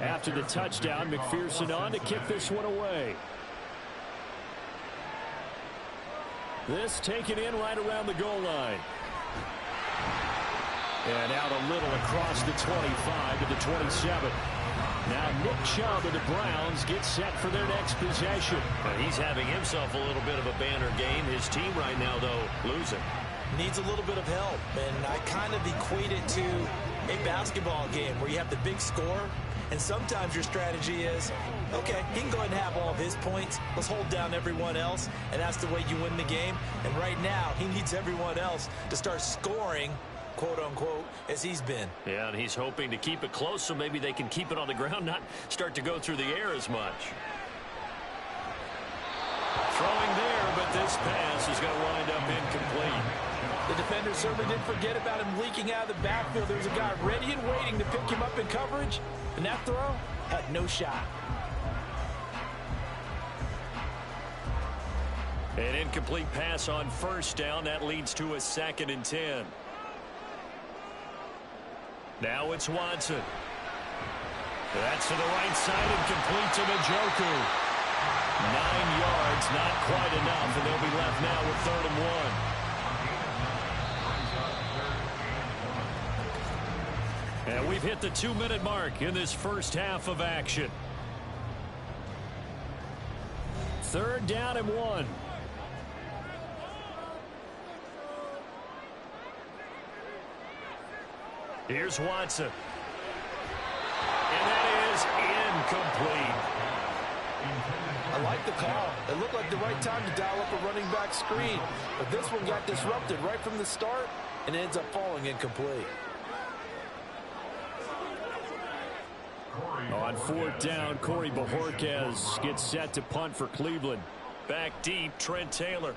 After the touchdown, McPherson on to kick this one away. This taken in right around the goal line. And out a little across the 25 to the 27. Now Nick Chubb of the Browns gets set for their next possession. He's having himself a little bit of a banner game. His team right now, though, losing. Needs a little bit of help, and I kind of equate it to a basketball game where you have the big score. And sometimes your strategy is, okay, he can go ahead and have all of his points. Let's hold down everyone else, and that's the way you win the game. And right now, he needs everyone else to start scoring, quote-unquote, as he's been. Yeah, and he's hoping to keep it close so maybe they can keep it on the ground, not start to go through the air as much. Throwing there, but this pass is going to wind up incomplete. The defender certainly didn't forget about him leaking out of the backfield. There was a guy ready and waiting to pick him up in coverage, and that throw had no shot. An incomplete pass on first down. That leads to a 2nd and 10. Now it's Watson. That's to the right side and complete to Njoku. 9 yards, not quite enough, and they'll be left now with 3rd and 1. And we've hit the 2-minute mark in this first half of action. 3rd down and 1. Here's Watson. And that is incomplete. I like the call. It looked like the right time to dial up a running back screen. But this one got disrupted right from the start and ends up falling incomplete. On 4th down, Corey Bojorquez gets set to punt for Cleveland. Back deep, Trent Taylor.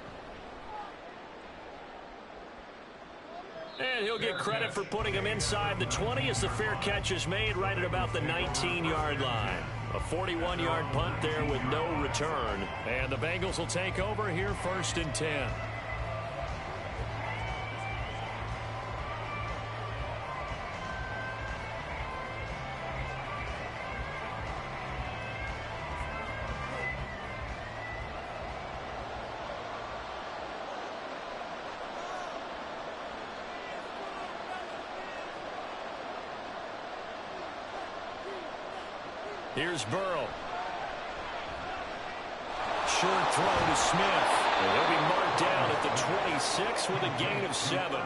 And he'll get credit for putting him inside the 20 as the fair catch is made right at about the 19-yard line. A 41-yard punt there with no return. And the Bengals will take over here 1st and 10. Here's Burrow. Short throw to Smith. He'll be marked down at the 26 with a gain of 7.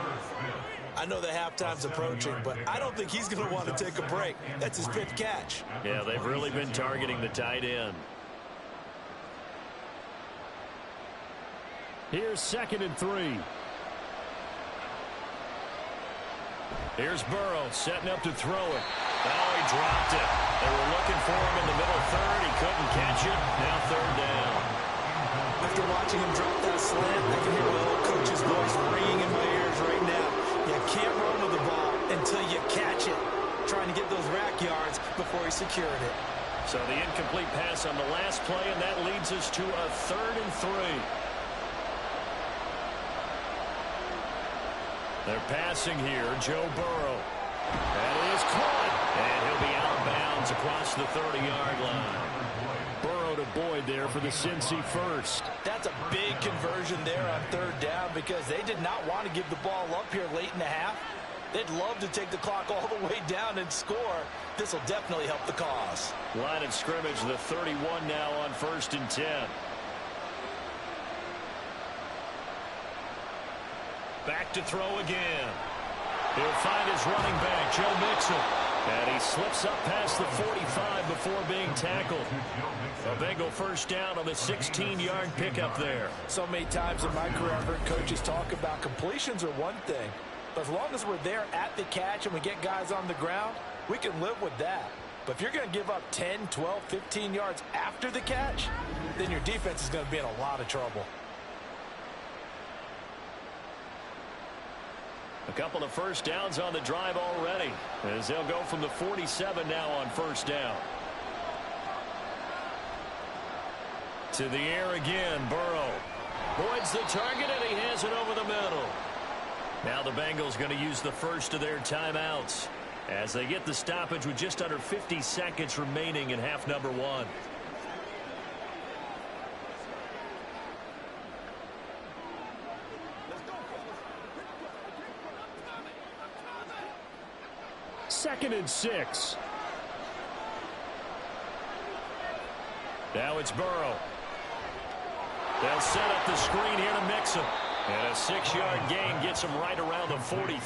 I know the halftime's approaching, but I don't think he's going to want to take a break. That's his 5th catch. Yeah, they've really been targeting the tight end. Here's 2nd and 3. Here's Burrow setting up to throw it. Oh, he dropped it. They were looking for him in the middle third. He couldn't catch it. Now 3rd down. After watching him drop that slant, I can hear my old coach's voice ringing in my ears right now. You can't run with the ball until you catch it. Trying to get those rack yards before he secured it. So the incomplete pass on the last play, and that leads us to a 3rd and 3. They're passing here. Joe Burrow. That is caught. And he'll be out of bounds across the 30-yard line. Burrow to Boyd there for the Cincy first. That's a big conversion there on 3rd down because they did not want to give the ball up here late in the half. They'd love to take the clock all the way down and score. This will definitely help the cause. Line of scrimmage, the 31 now on 1st and 10. Back to throw again. He'll find his running back, Joe Mixon. And he slips up past the 45 before being tackled. A Bengal first down on the 16-yard pickup there. So many times in my career, I've heard coaches talk about completions are one thing. But as long as we're there at the catch and we get guys on the ground, we can live with that. But if you're going to give up 10, 12, 15 yards after the catch, then your defense is going to be in a lot of trouble. A couple of first downs on the drive already, as they'll go from the 47 now on 1st down. To the air again, Burrow. Boyd's the target, and he has it over the middle. Now the Bengals going to use the first of their timeouts as they get the stoppage with just under 50 seconds remaining in half number 1. Second and 6. Now it's Burrow. They'll set up the screen here to Mixon. And a 6-yard gain gets him right around the 43.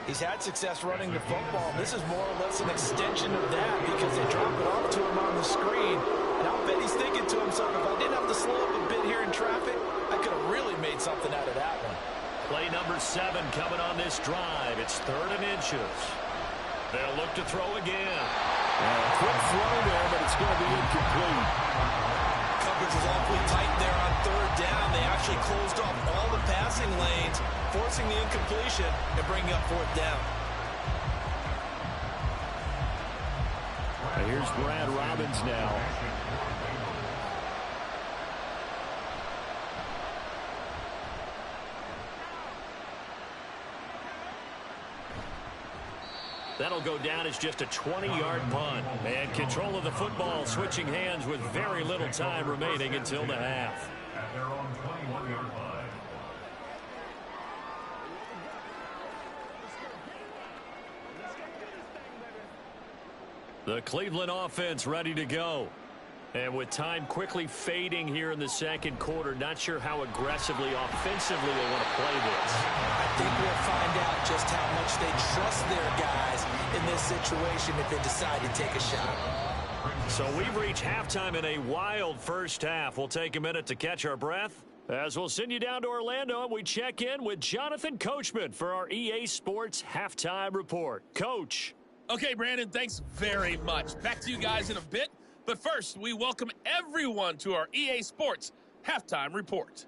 He's had success running the football. This is more or less an extension of that because they drop it off to him on the screen. And I'll bet he's thinking to himself, if I didn't have to slow up a bit here in traffic, I could have really made something out of that one. Play number 7 coming on this drive. It's 3rd and inches. They'll look to throw again. Quick throw there, but it's going to be incomplete. Coverage was awfully tight there on 3rd down. They actually closed off all the passing lanes, forcing the incompletion and bringing up 4th down. Here's Brad Robbins now. That'll go down as just a 20-yard punt. And control of the football switching hands with very little time remaining until the half. At their own 21-yard line. The Cleveland offense ready to go. And with time quickly fading here in the second quarter, not sure how aggressively, offensively they want to play this. I think we'll find out just how much they trust their guys in this situation if they decide to take a shot. So we've reached halftime in a wild first half. We'll take a minute to catch our breath as we'll send you down to Orlando and we check in with Jonathan Coachman for our EA Sports Halftime Report. Coach. Okay, Brandon, thanks very much. Back to you guys in a bit. But first, we welcome everyone to our EA Sports Halftime Report.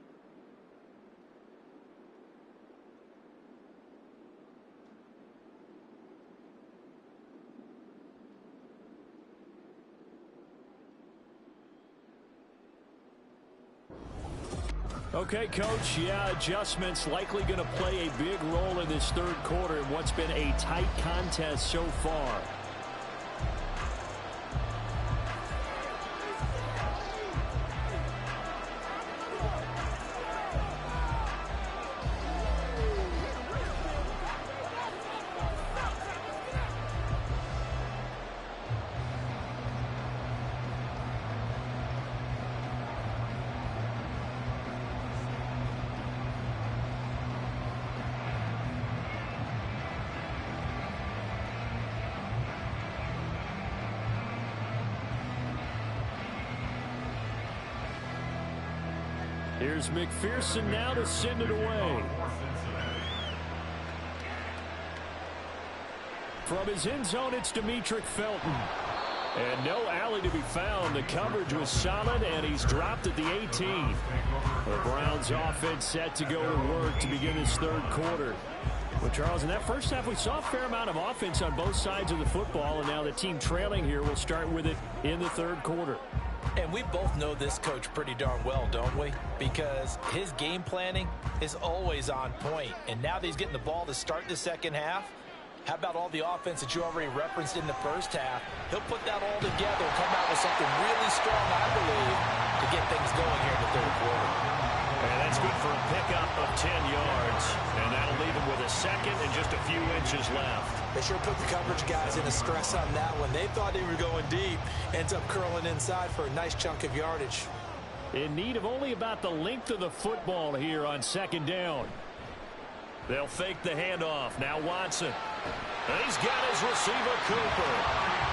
Okay, Coach, yeah, adjustments likely going to play a big role in this third quarter in what's been a tight contest so far. Here's McPherson now to send it away. From his end zone, it's Demetric Felton. And no alley to be found. The coverage was solid, and he's dropped at the 18. The Browns offense set to go to work to begin this third quarter. Well, Charles, in that first half, we saw a fair amount of offense on both sides of the football, and now the team trailing here will start with it in the third quarter. And we both know this coach pretty darn well, don't we? Because his game planning is always on point. And now that he's getting the ball to start the second half, how about all the offense that you already referenced in the first half? He'll put that all together and come out with something really strong, I believe, to get things going here in the third quarter. And that's good for a pickup of 10 yards. And that'll leave him with a second and just a few inches left. They sure put the coverage guys in a stress on that one. They thought they were going deep. Ends up curling inside for a nice chunk of yardage. In need of only about the length of the football here on second down. They'll fake the handoff. Now Watson. And he's got his receiver, Cooper.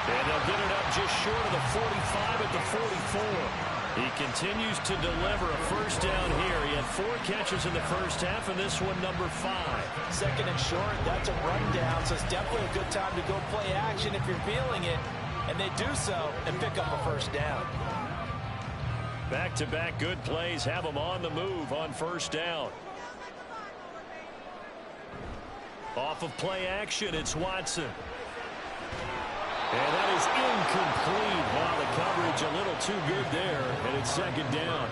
And they'll get it up just short of the 45 at the 44. He continues to deliver a first down here. He had 4 catches in the first half, and this one number 5. Second and short, that's a rundown, so it's definitely a good time to go play action if you're feeling it. And they do so and pick up a first down. Back-to-back good plays have them on the move on first down. Off of play action, it's Watson. And that is incomplete. Wow, the coverage a little too good there, and it's second down.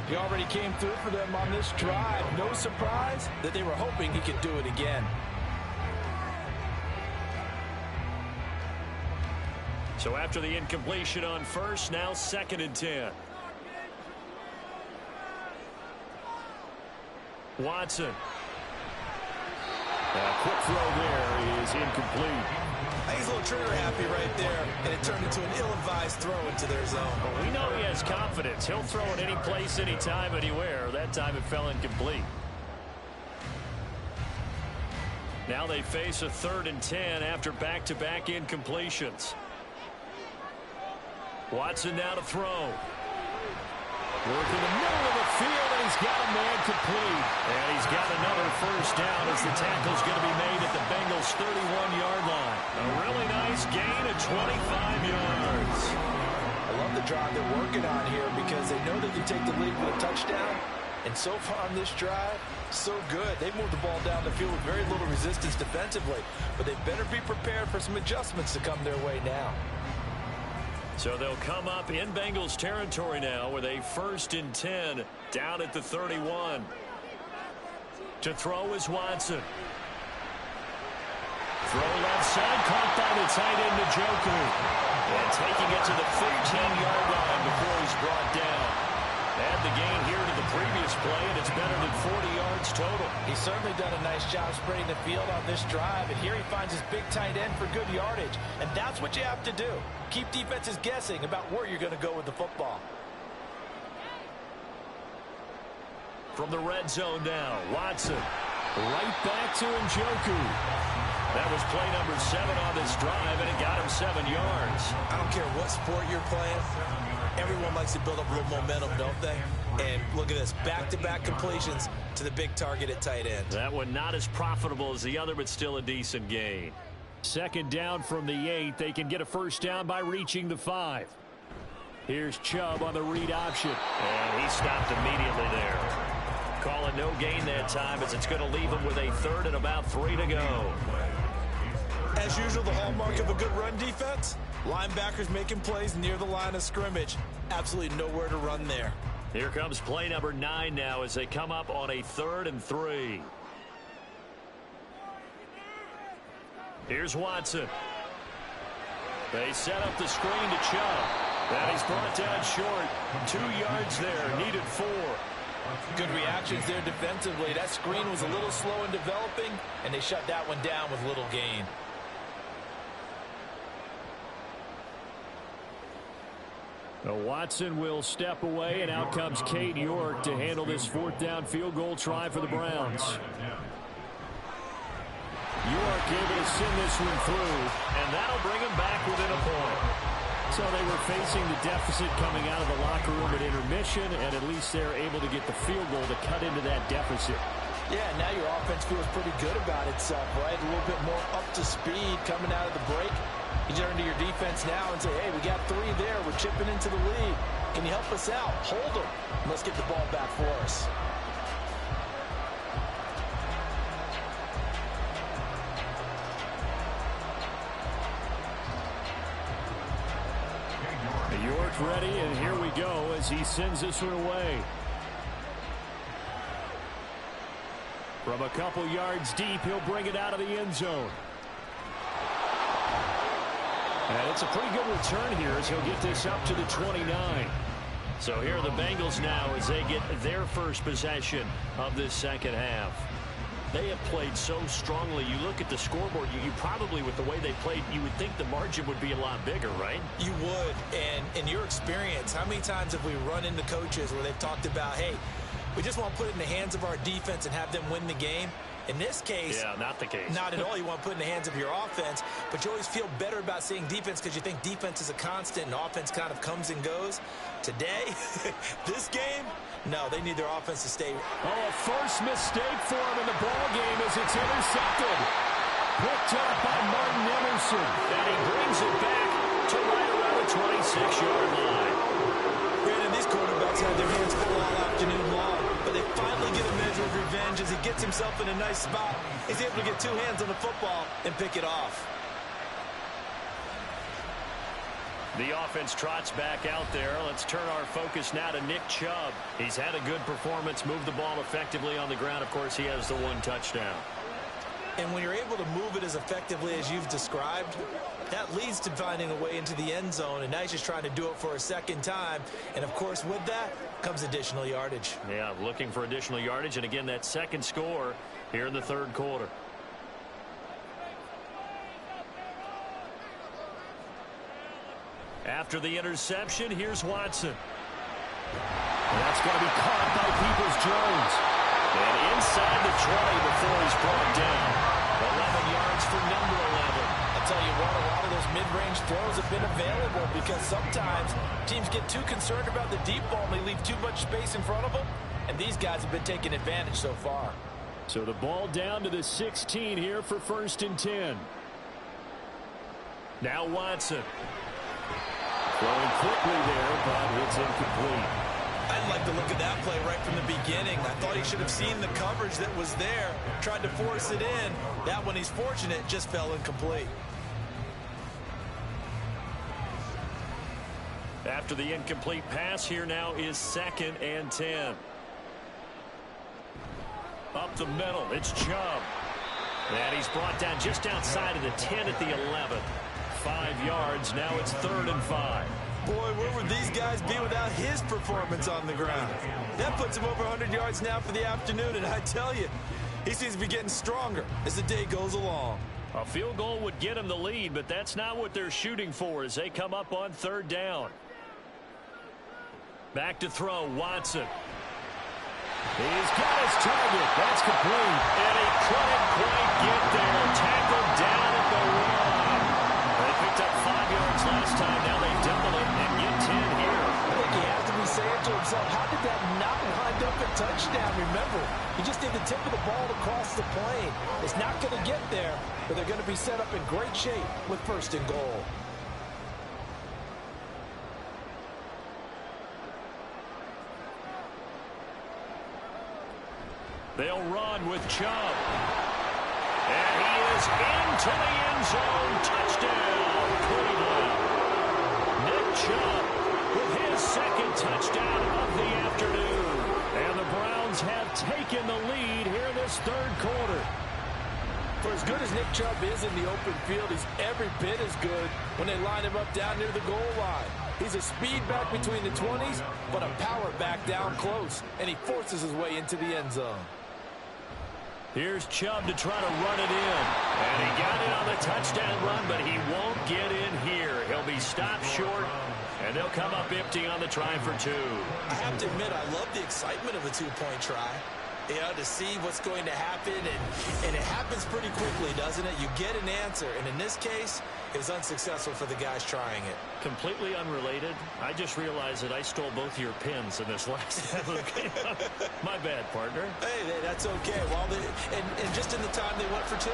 He already came through for them on this drive. No surprise that they were hoping he could do it again. So after the incompletion on first, now second and 10. Watson. A quick throw there is incomplete. I think he's a little trigger happy right there, and it turned into an ill-advised throw into their zone. Well, we know he has confidence. He'll throw it any place, anytime, anywhere. That time it fell incomplete. Now they face a 3rd and 10 after back-to-back incompletions. Watson now to throw. Working the middle of the field, and he's got a man complete. And he's got another first down as the tackle's going to be made at the Bengals' 31-yard line. A really nice gain of 25 yards. I love the drive they're working on here because they know they can take the lead with a touchdown. And so far on this drive, so good. They moved the ball down the field with very little resistance defensively. But they better be prepared for some adjustments to come their way now. So they'll come up in Bengals territory now with a 1st and 10 down at the 31. To throw is Watson. Throw left side, caught by the tight end Njoku. And taking it to the 15-yard line before he's brought down. Add the gain here to the previous play, and it's better than 40 yards total. He's certainly done a nice job spreading the field on this drive, and here he finds his big tight end for good yardage. And that's what you have to do. Keep defenses guessing about where you're going to go with the football. From the red zone now, Watson. Right back to Njoku. That was play number 7 on this drive, and it got him 7 yards. I don't care what sport you're playing. Everyone likes to build up a little momentum, don't they? And look at this, back-to-back completions to the big target at tight end. That one not as profitable as the other, but still a decent gain. Second down from the 8. They can get a first down by reaching the 5. Here's Chubb on the read option. And he stopped immediately there. Calling no gain that time as it's going to leave him with a 3rd and about 3 to go. As usual, the hallmark of a good run defense, linebackers making plays near the line of scrimmage. Absolutely nowhere to run there. Here comes play number 9 now as they come up on a 3rd and 3. Here's Watson. They set up the screen to Chubb. And he's brought down short. 2 yards there, needed 4. Good reactions there defensively. That screen was a little slow in developing, and they shut that one down with little gain. Now Watson will step away, and out comes Cade York to handle this 4th down field goal try for the Browns. York able to send this one through, and that'll bring him back within a point. So they were facing the deficit coming out of the locker room at intermission, and at least they're able to get the field goal to cut into that deficit. Yeah, now your offense feels pretty good about itself, right? A little bit more up to speed coming out of the break. You turn to your defense now and say, hey, we got 3 there. We're chipping into the lead. Can you help us out? Hold them. Let's get the ball back for us. York ready, and here we go as he sends this one away. From a couple yards deep, he'll bring it out of the end zone. And it's a pretty good return here as he'll get this up to the 29. So here are the Bengals now as they get their first possession of this second half. They have played so strongly. You look at the scoreboard, you probably, with the way they played, you would think the margin would be a lot bigger, right? You would. And in your experience, how many times have we run into coaches where they've talked about, hey, we just want to put it in the hands of our defense and have them win the game? In this case, yeah, not the case. Not at all. You want to put it in the hands of your offense, but you always feel better about seeing defense because you think defense is a constant and offense kind of comes and goes. Today, this game, no, they need their offense to stay. Oh, a first mistake for him in the ball game as it's intercepted. Picked up by Martin Emerson. And he brings it back to right around the 26-yard line. Brandon, these quarterbacks have their hands full all afternoon long, but they finally get a measure of revenge as he gets himself in a nice spot. He's able to get 2 hands on the football and pick it off. The offense trots back out there. Let's turn our focus now to Nick Chubb. He's had a good performance, moved the ball effectively on the ground. Of course, he has the 1 touchdown. And when you're able to move it as effectively as you've described, that leads to finding a way into the end zone. And now he's just trying to do it for a second time. And, of course, with that comes additional yardage. Yeah, looking for additional yardage. And, again, that second score here in the 3rd quarter. After the interception, here's Watson. That's going to be caught by Peoples-Jones. And inside the 20 before he's brought down. 11 yards for number 11. I'll tell you what, a lot of those mid-range throws have been available because sometimes teams get too concerned about the deep ball and they leave too much space in front of them. And these guys have been taking advantage so far. So the ball down to the 16 here for 1st and 10. Now Watson. Throwing quickly there, but it's incomplete. I like the look of that play right from the beginning. I thought he should have seen the coverage that was there, tried to force it in. That one, he's fortunate, just fell incomplete. After the incomplete pass, here now is 2nd and 10. Up the middle, it's Chubb. And he's brought down just outside of the 10 at the 11th. 5 yards, now it's 3rd and 5. Boy, where would these guys be without his performance on the ground? That puts him over 100 yards now for the afternoon, and I tell you, he seems to be getting stronger as the day goes along. A field goal would get him the lead, but that's not what they're shooting for as they come up on 3rd down. Back to throw, Watson. He's got his target. That's complete. And he couldn't quite get there. Tackled down at the line. They picked up 5 yards last time. Now they double it and get 10 here. I think he has to be saying to himself, how did that not wind up a touchdown? Remember, he just did the tip of the ball across the plane. It's not going to get there, but they're going to be set up in great shape with 1st and goal. They'll run with Chubb. And he is into the end zone. Touchdown, Cleveland. Nick Chubb with his 2nd touchdown of the afternoon. taken the lead here in this third quarter. For as good as Nick Chubb is in the open field, he's every bit as good when they line him up down near the goal line. He's a speed back between the 20s, but a power back down close, and he forces his way into the end zone. Here's Chubb to try to run it in. And he got it on the touchdown run, but he won't get in here. He'll be stopped short, and they'll come up empty on the try for two. I have to admit, I love the excitement of a two-point try. You know, to see what's going to happen, and it happens pretty quickly, doesn't it? You get an answer, and in this case, it was unsuccessful for the guys trying it. Completely unrelated. I just realized that I stole both your pins in this last My bad, partner. Hey, that's okay. Well, and just in the time they went for two.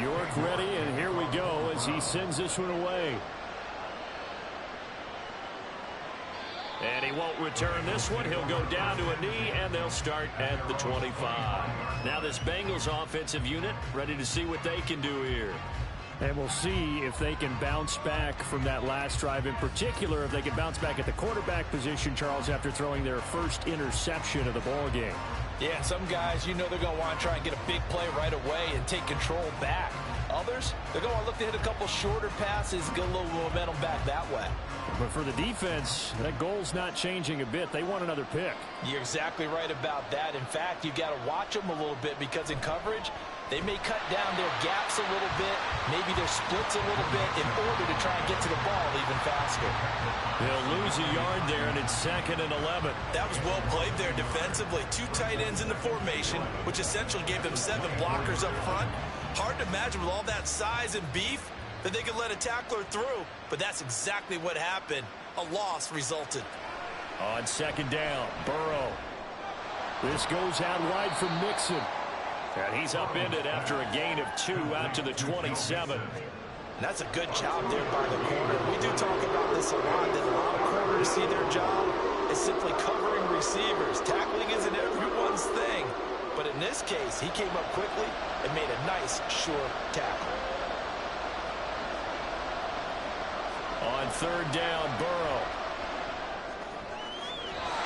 York ready, and here we go as he sends this one away. And he won't return this one. He'll go down to a knee, and they'll start at the 25. Now this Bengals offensive unit ready to see what they can do here. And we'll see if they can bounce back from that last drive. In particular, if they can bounce back at the quarterback position, Charles, after throwing their first interception of the ball game. Yeah, some guys, you know they're going to want to try and get a big play right away and take control back. Others, they're going to want to look to hit a couple shorter passes, get a little momentum back that way. But for the defense, that goal's not changing a bit. They want another pick. You're exactly right about that. In fact, you got to watch them a little bit because in coverage, they may cut down their gaps a little bit, maybe their splits a little bit in order to try and get to the ball even faster. They'll lose a yard there, and it's 2nd and 11. That was well played there defensively. 2 tight ends in the formation, which essentially gave them 7 blockers up front. Hard to imagine with all that size and beef that they could let a tackler through, but that's exactly what happened. A loss resulted. On 2nd down, Burrow. This goes out wide for Mixon. And he's upended after a gain of 2 out to the 27. That's a good job there by the corner. We do talk about this a lot, that a lot of corners see their job as simply covering receivers. Tackling isn't everyone's thing. But in this case, he came up quickly and made a nice, short tackle. On 3rd down, Burrow.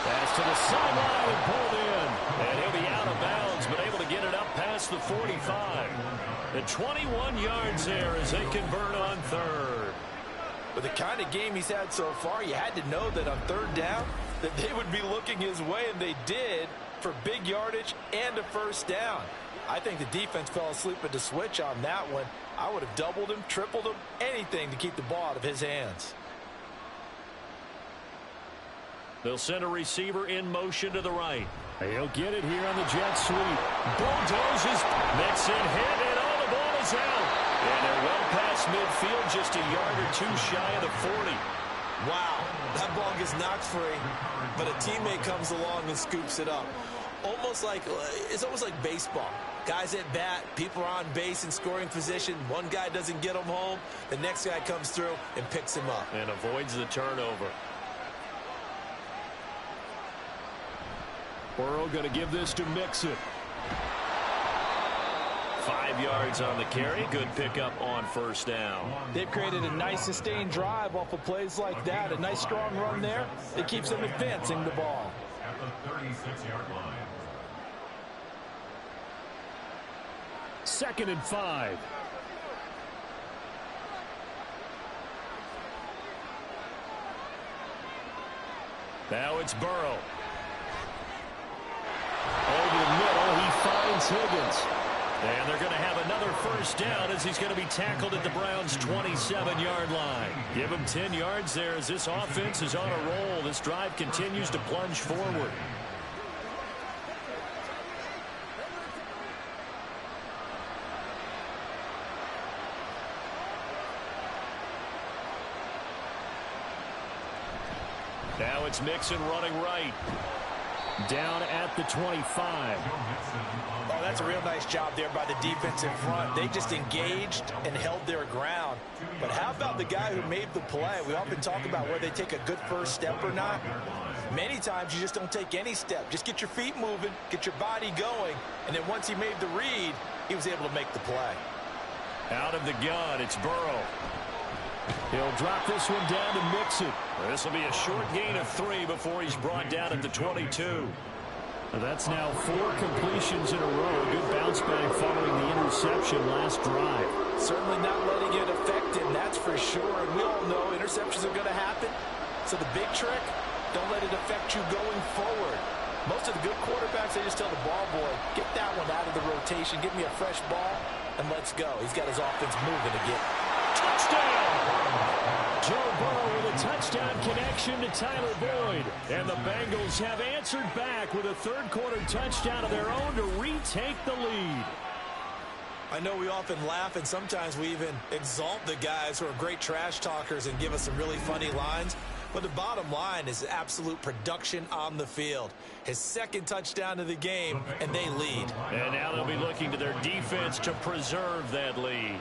Pass to the sideline and pulled in. And he'll be out of bounds, but able to get it up past the 45. The 21 yards there as they convert on 3rd. With the kind of game he's had so far, you had to know that on 3rd down that they would be looking his way, and they did, for big yardage and a 1st down. I think the defense fell asleep at the switch on that one. I would have doubled him, tripled him, anything to keep the ball out of his hands. They'll send a receiver in motion to the right. He'll get it here on the jet sweep. Bulldozes. Mixon hit, and all the ball is out. And they're well past midfield, just a yard or 2 shy of the 40. Wow, that ball gets knocked free, but a teammate comes along and scoops it up. It's almost like baseball. Guys at bat, people are on base in scoring position. One guy doesn't get him home. The next guy comes through and picks him up. And avoids the turnover. Burrow going to give this to Mixon. 5 yards on the carry. Good pickup on 1st down. They've created a nice sustained drive off of plays like that. A nice strong run there. It keeps them advancing the ball. At the 36-yard line. 2nd and 5. Now it's Burrow. Over the middle, he finds Higgins. And they're going to have another 1st down as he's going to be tackled at the Browns' 27-yard line. Give him 10 yards there as this offense is on a roll. This drive continues to plunge forward. Now it's Mixon running right. Down at the 25. Oh, that's a real nice job there by the defensive front. They just engaged and held their ground. But how about the guy who made the play? We often talk about whether they take a good first step or not. Many times you just don't take any step. Just get your feet moving, get your body going, and then once he made the read, he was able to make the play. Out of the gun, it's Burrow. He'll drop this one down to Mixon. This will be a short gain of 3 before he's brought down at the 22. That's now 4 completions in a row. A good bounce back following the interception last drive. Certainly not letting it affect him, that's for sure. And we all know interceptions are going to happen. So the big trick, don't let it affect you going forward. Most of the good quarterbacks, they just tell the ball boy, get that one out of the rotation, give me a fresh ball, and let's go. He's got his offense moving again. Touchdown! Joe Burrow with a touchdown connection to Tyler Boyd. And the Bengals have answered back with a third-quarter touchdown of their own to retake the lead. I know we often laugh, and sometimes we even exalt the guys who are great trash talkers and give us some really funny lines. But the bottom line is absolute production on the field. His second touchdown of the game, and they lead. And now they'll be looking to their defense to preserve that lead.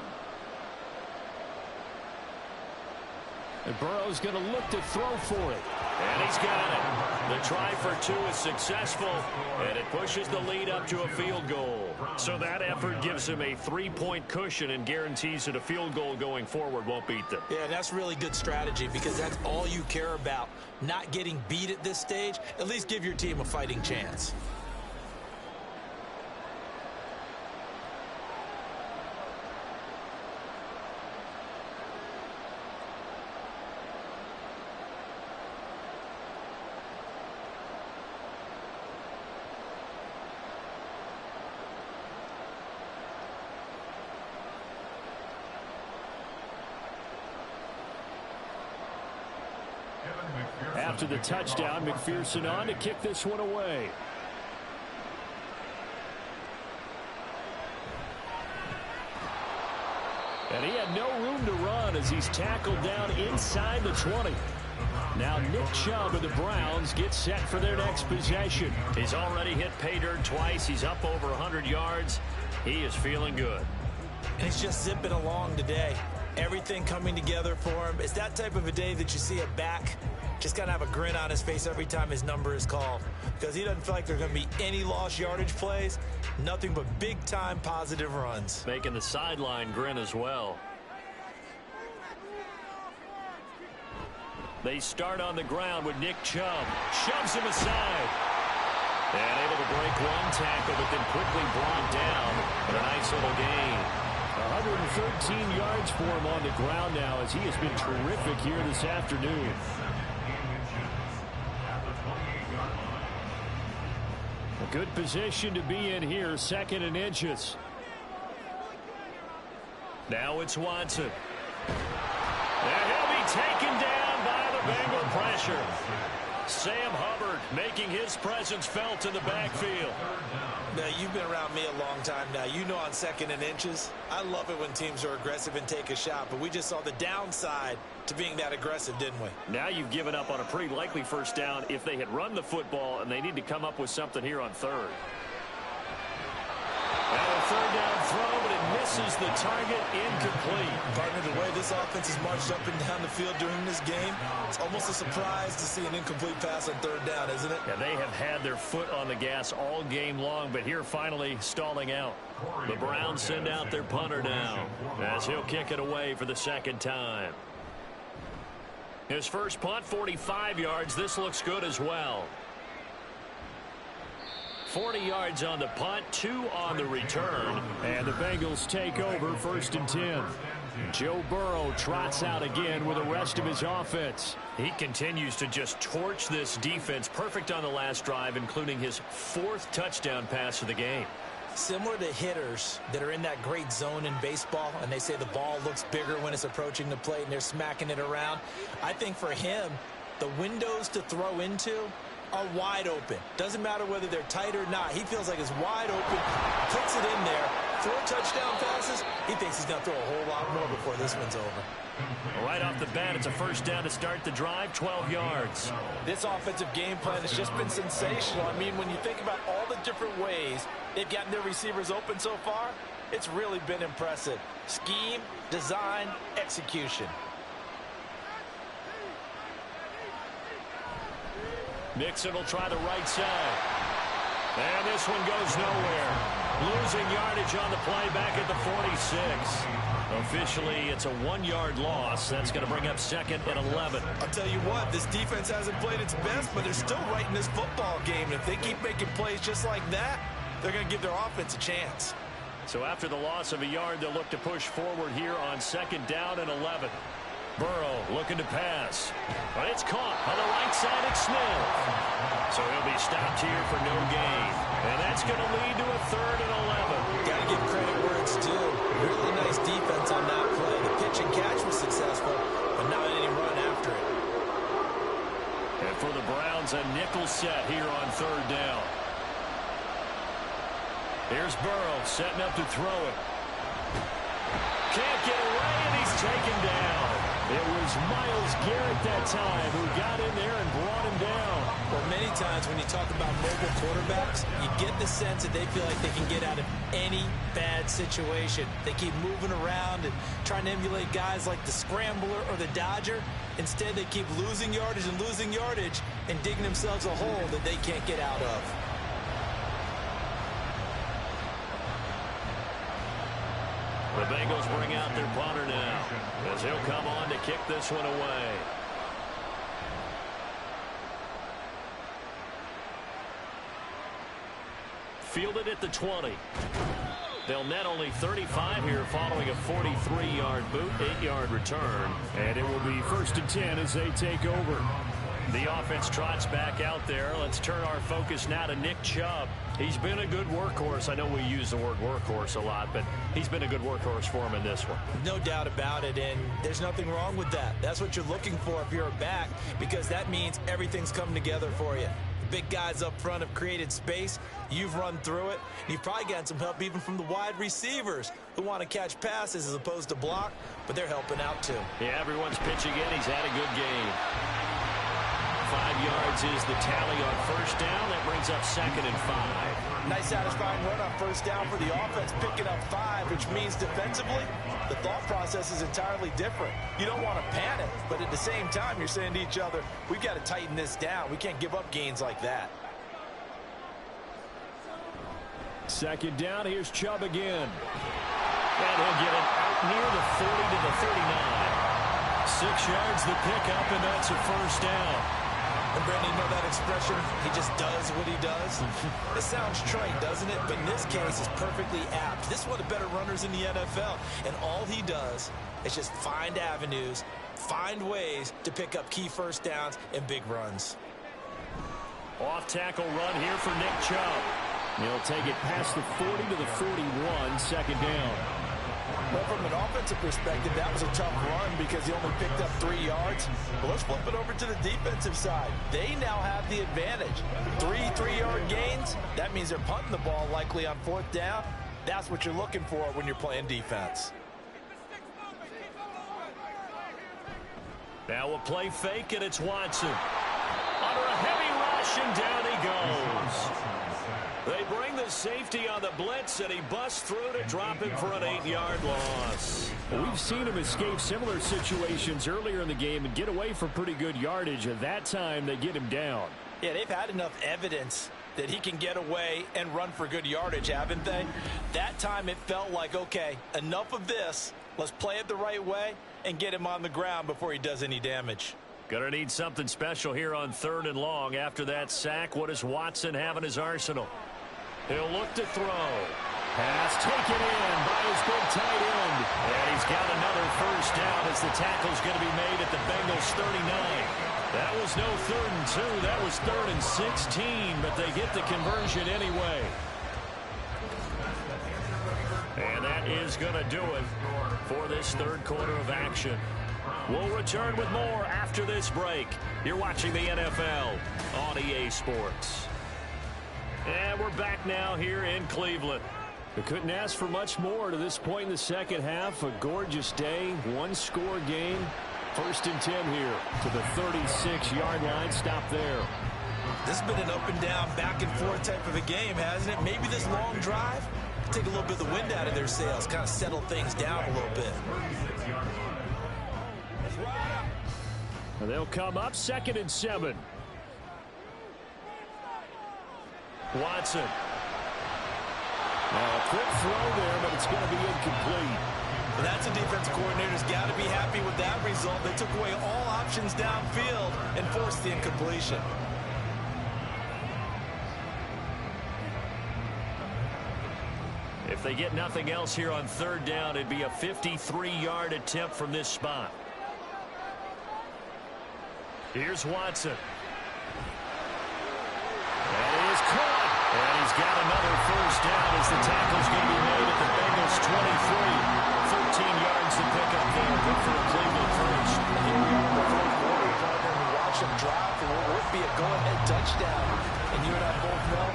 And Burrow's going to look to throw for it. And he's got it. The try for 2 is successful, and it pushes the lead up to a field goal. So that effort gives him a 3-point cushion and guarantees that a field goal going forward won't beat them. Yeah, that's really good strategy because that's all you care about. Not getting beat at this stage. At least give your team a fighting chance. After the touchdown, McPherson on to kick this one away. And he had no room to run as he's tackled down inside the 20. Now Nick Chubb of the Browns gets set for their next possession. He's already hit pay dirt twice. He's up over 100 yards. He is feeling good. And he's just zipping along today. Everything coming together for him. It's that type of a day that you see a back just got to have a grin on his face every time his number is called because he doesn't feel like there's going to be any lost yardage plays, nothing but big-time positive runs. Making the sideline grin as well. They start on the ground with Nick Chubb. Shoves him aside. And able to break one tackle, but then quickly brought down with a nice little gain. 113 yards for him on the ground now as he has been terrific here this afternoon. A good position to be in here, 2nd and inches. Now it's Watson. And he'll be taken down by the Bengal pressure. Sam Hubbard making his presence felt in the backfield. Now, you've been around me a long time now. You know on 2nd and inches, I love it when teams are aggressive and take a shot, but we just saw the downside to being that aggressive, didn't we? Now you've given up on a pretty likely first down if they had run the football, and they need to come up with something here on 3rd. Now a 3rd down throw, but it misses the target, incomplete. Partner, the way this offense has marched up and down the field during this game, it's almost a surprise to see an incomplete pass on 3rd down, isn't it? Yeah, they have had their foot on the gas all game long, but here finally stalling out. The Browns send out their punter now as he'll kick it away for the 2nd time. His first punt, 45 yards. This looks good as well. 40 yards on the punt, 2 on the return. And the Bengals take over 1st and 10. Joe Burrow trots out again with the rest of his offense. He continues to just torch this defense. Perfect on the last drive, including his 4th touchdown pass of the game. Similar to hitters that are in that great zone in baseball, and they say the ball looks bigger when it's approaching the plate and they're smacking it around. I think for him, the windows to throw into are wide open. Doesn't matter whether they're tight or not. He feels like it's wide open, puts it in there, 4 touchdown passes. He thinks he's going to throw a whole lot more before this one's over. Right off the bat, it's a first down to start the drive, 12 yards. This offensive game plan has just been sensational. I mean, when you think about all the different ways they've gotten their receivers open so far, it's really been impressive. Scheme, design, execution. Mixon will try the right side. And this one goes nowhere. Losing yardage on the play back at the 46. Officially, it's a 1-yard loss. That's going to bring up 2nd and 11. I'll tell you what, this defense hasn't played its best, but they're still right in this football game. And if they keep making plays just like that, they're going to give their offense a chance. So after the loss of a yard, they'll look to push forward here on 2nd down and 11. Burrow looking to pass. But it's caught on the right side. It's Smith. So he'll be stopped here for no gain. And that's going to lead to a 3rd and 11. Got to give credit where it's due. Really nice defense on that play. The pitch and catch was successful, but not any run after it. And for the Browns, a nickel set here on 3rd down. Here's Burrow setting up to throw it. Can't get away, and he's taken down. It was Myles Garrett that time who got in there and brought him down. Well, many times when you talk about mobile quarterbacks, you get the sense that they feel like they can get out of any bad situation. They keep moving around and trying to emulate guys like the Scrambler or the Dodger. Instead, they keep losing yardage and digging themselves a hole that they can't get out of. The Bengals bring out their punter now as he'll come on to kick this one away. Fielded at the 20. They'll net only 35 here following a 43-yard boot, 8-yard return. And it will be 1st and 10 as they take over. The offense trots back out there. Let's turn our focus now to Nick Chubb. He's been a good workhorse. I know we use the word workhorse a lot, but he's been a good workhorse for him in this one. No doubt about it, and there's nothing wrong with that. That's what you're looking for if you're a back, because that means everything's coming together for you. The big guys up front have created space. You've run through it. You've probably gotten some help even from the wide receivers who want to catch passes as opposed to block, but they're helping out too. Yeah, everyone's pitching in. He's had a good game. 5 yards is the tally on 1st down. That brings up 2nd and 5. Nice satisfying run on 1st down for the offense, picking up 5, which means defensively, the thought process is entirely different. You don't want to panic, but at the same time, you're saying to each other, we've got to tighten this down. We can't give up gains like that. 2nd down, here's Chubb again. And he'll get it out near the 30 to the 39. 6 yards the pickup, and that's a 1st down. And Brandon, you know that expression, he just does what he does? It sounds trite, doesn't it? But in this case, it's perfectly apt. This is one of the better runners in the NFL, and all he does is just find avenues, find ways to pick up key 1st downs and big runs. Off-tackle run here for Nick Chubb. He'll take it past the 40 to the 41, 2nd down. Well, from an offensive perspective, that was a tough run because he only picked up 3 yards. But let's flip it over to the defensive side. They now have the advantage. 3 3-yard gains. That means they're punting the ball likely on 4th down. That's what you're looking for when you're playing defense. Now we'll play fake, and it's Watson. Under a heavy rush, and down he goes. They bring the safety on the blitz, and he busts through to drop him for an 8-yard loss. We've seen him escape similar situations earlier in the game and get away for pretty good yardage. At that time, they get him down. Yeah, they've had enough evidence that he can get away and run for good yardage, haven't they? That time it felt like, okay, enough of this. Let's play it the right way and get him on the ground before he does any damage. Gonna need something special here on 3rd and long. After that sack, what does Watson have in his arsenal? He'll look to throw. Pass taken in by his big tight end. And he's got another 1st down as the tackle's going to be made at the Bengals 39. That was no 3rd and 2. That was 3rd and 16, but they get the conversion anyway. And that is going to do it for this 3rd quarter of action. We'll return with more after this break. You're watching the NFL on EA Sports. And we're back now here in Cleveland. They couldn't ask for much more to this point in the second half. A gorgeous day, one-score game. 1st and 10 here to the 36-yard line. Stop there. This has been an up and down, back and forth type of a game, hasn't it? Maybe this long drive take a little bit of the wind out of their sails, kind of settle things down a little bit. And they'll come up 2nd and 7. Watson. Now a quick throw there, but it's going to be incomplete. Well, that's a defense coordinator's got to be happy with that result. They took away all options downfield and forced the incompletion. If they get nothing else here on 3rd down, it'd be a 53-yard attempt from this spot. Here's Watson. That is caught. And he's got another 1st down as the tackle's going to be made at the Bengals 23. 13 yards to pick up there. Good for a Cleveland first. Here we are in the 4th quarter, partner, and we watch them drive for what would be a go-ahead touchdown. And you and I both know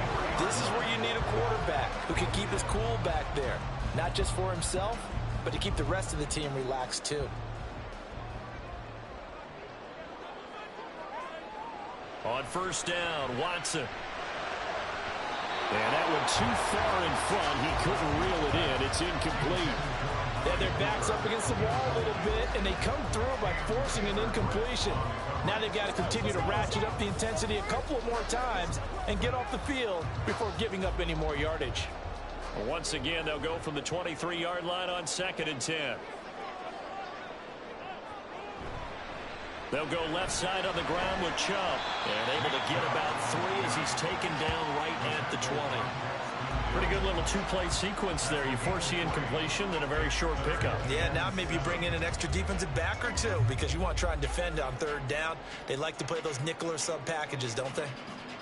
this is where you need a quarterback who can keep his cool back there. Not just for himself, but to keep the rest of the team relaxed too. On 1st down, Watson. And that one too far in front. He couldn't reel it in. It's incomplete. Yeah, their back's up against the wall a little bit, and they come through by forcing an incompletion. Now they've got to continue to ratchet up the intensity a couple of more times and get off the field before giving up any more yardage. Well, once again, they'll go from the 23-yard line on 2nd and 10. They'll go left side on the ground with Chubb. And able to get about 3 as he's taken down right at the 20. Pretty good little 2-play sequence there. You force the incompletion, then a very short pickup. Yeah, now maybe you bring in an extra defensive back or two because you want to try and defend on 3rd down. They like to play those nickel or sub packages, don't they?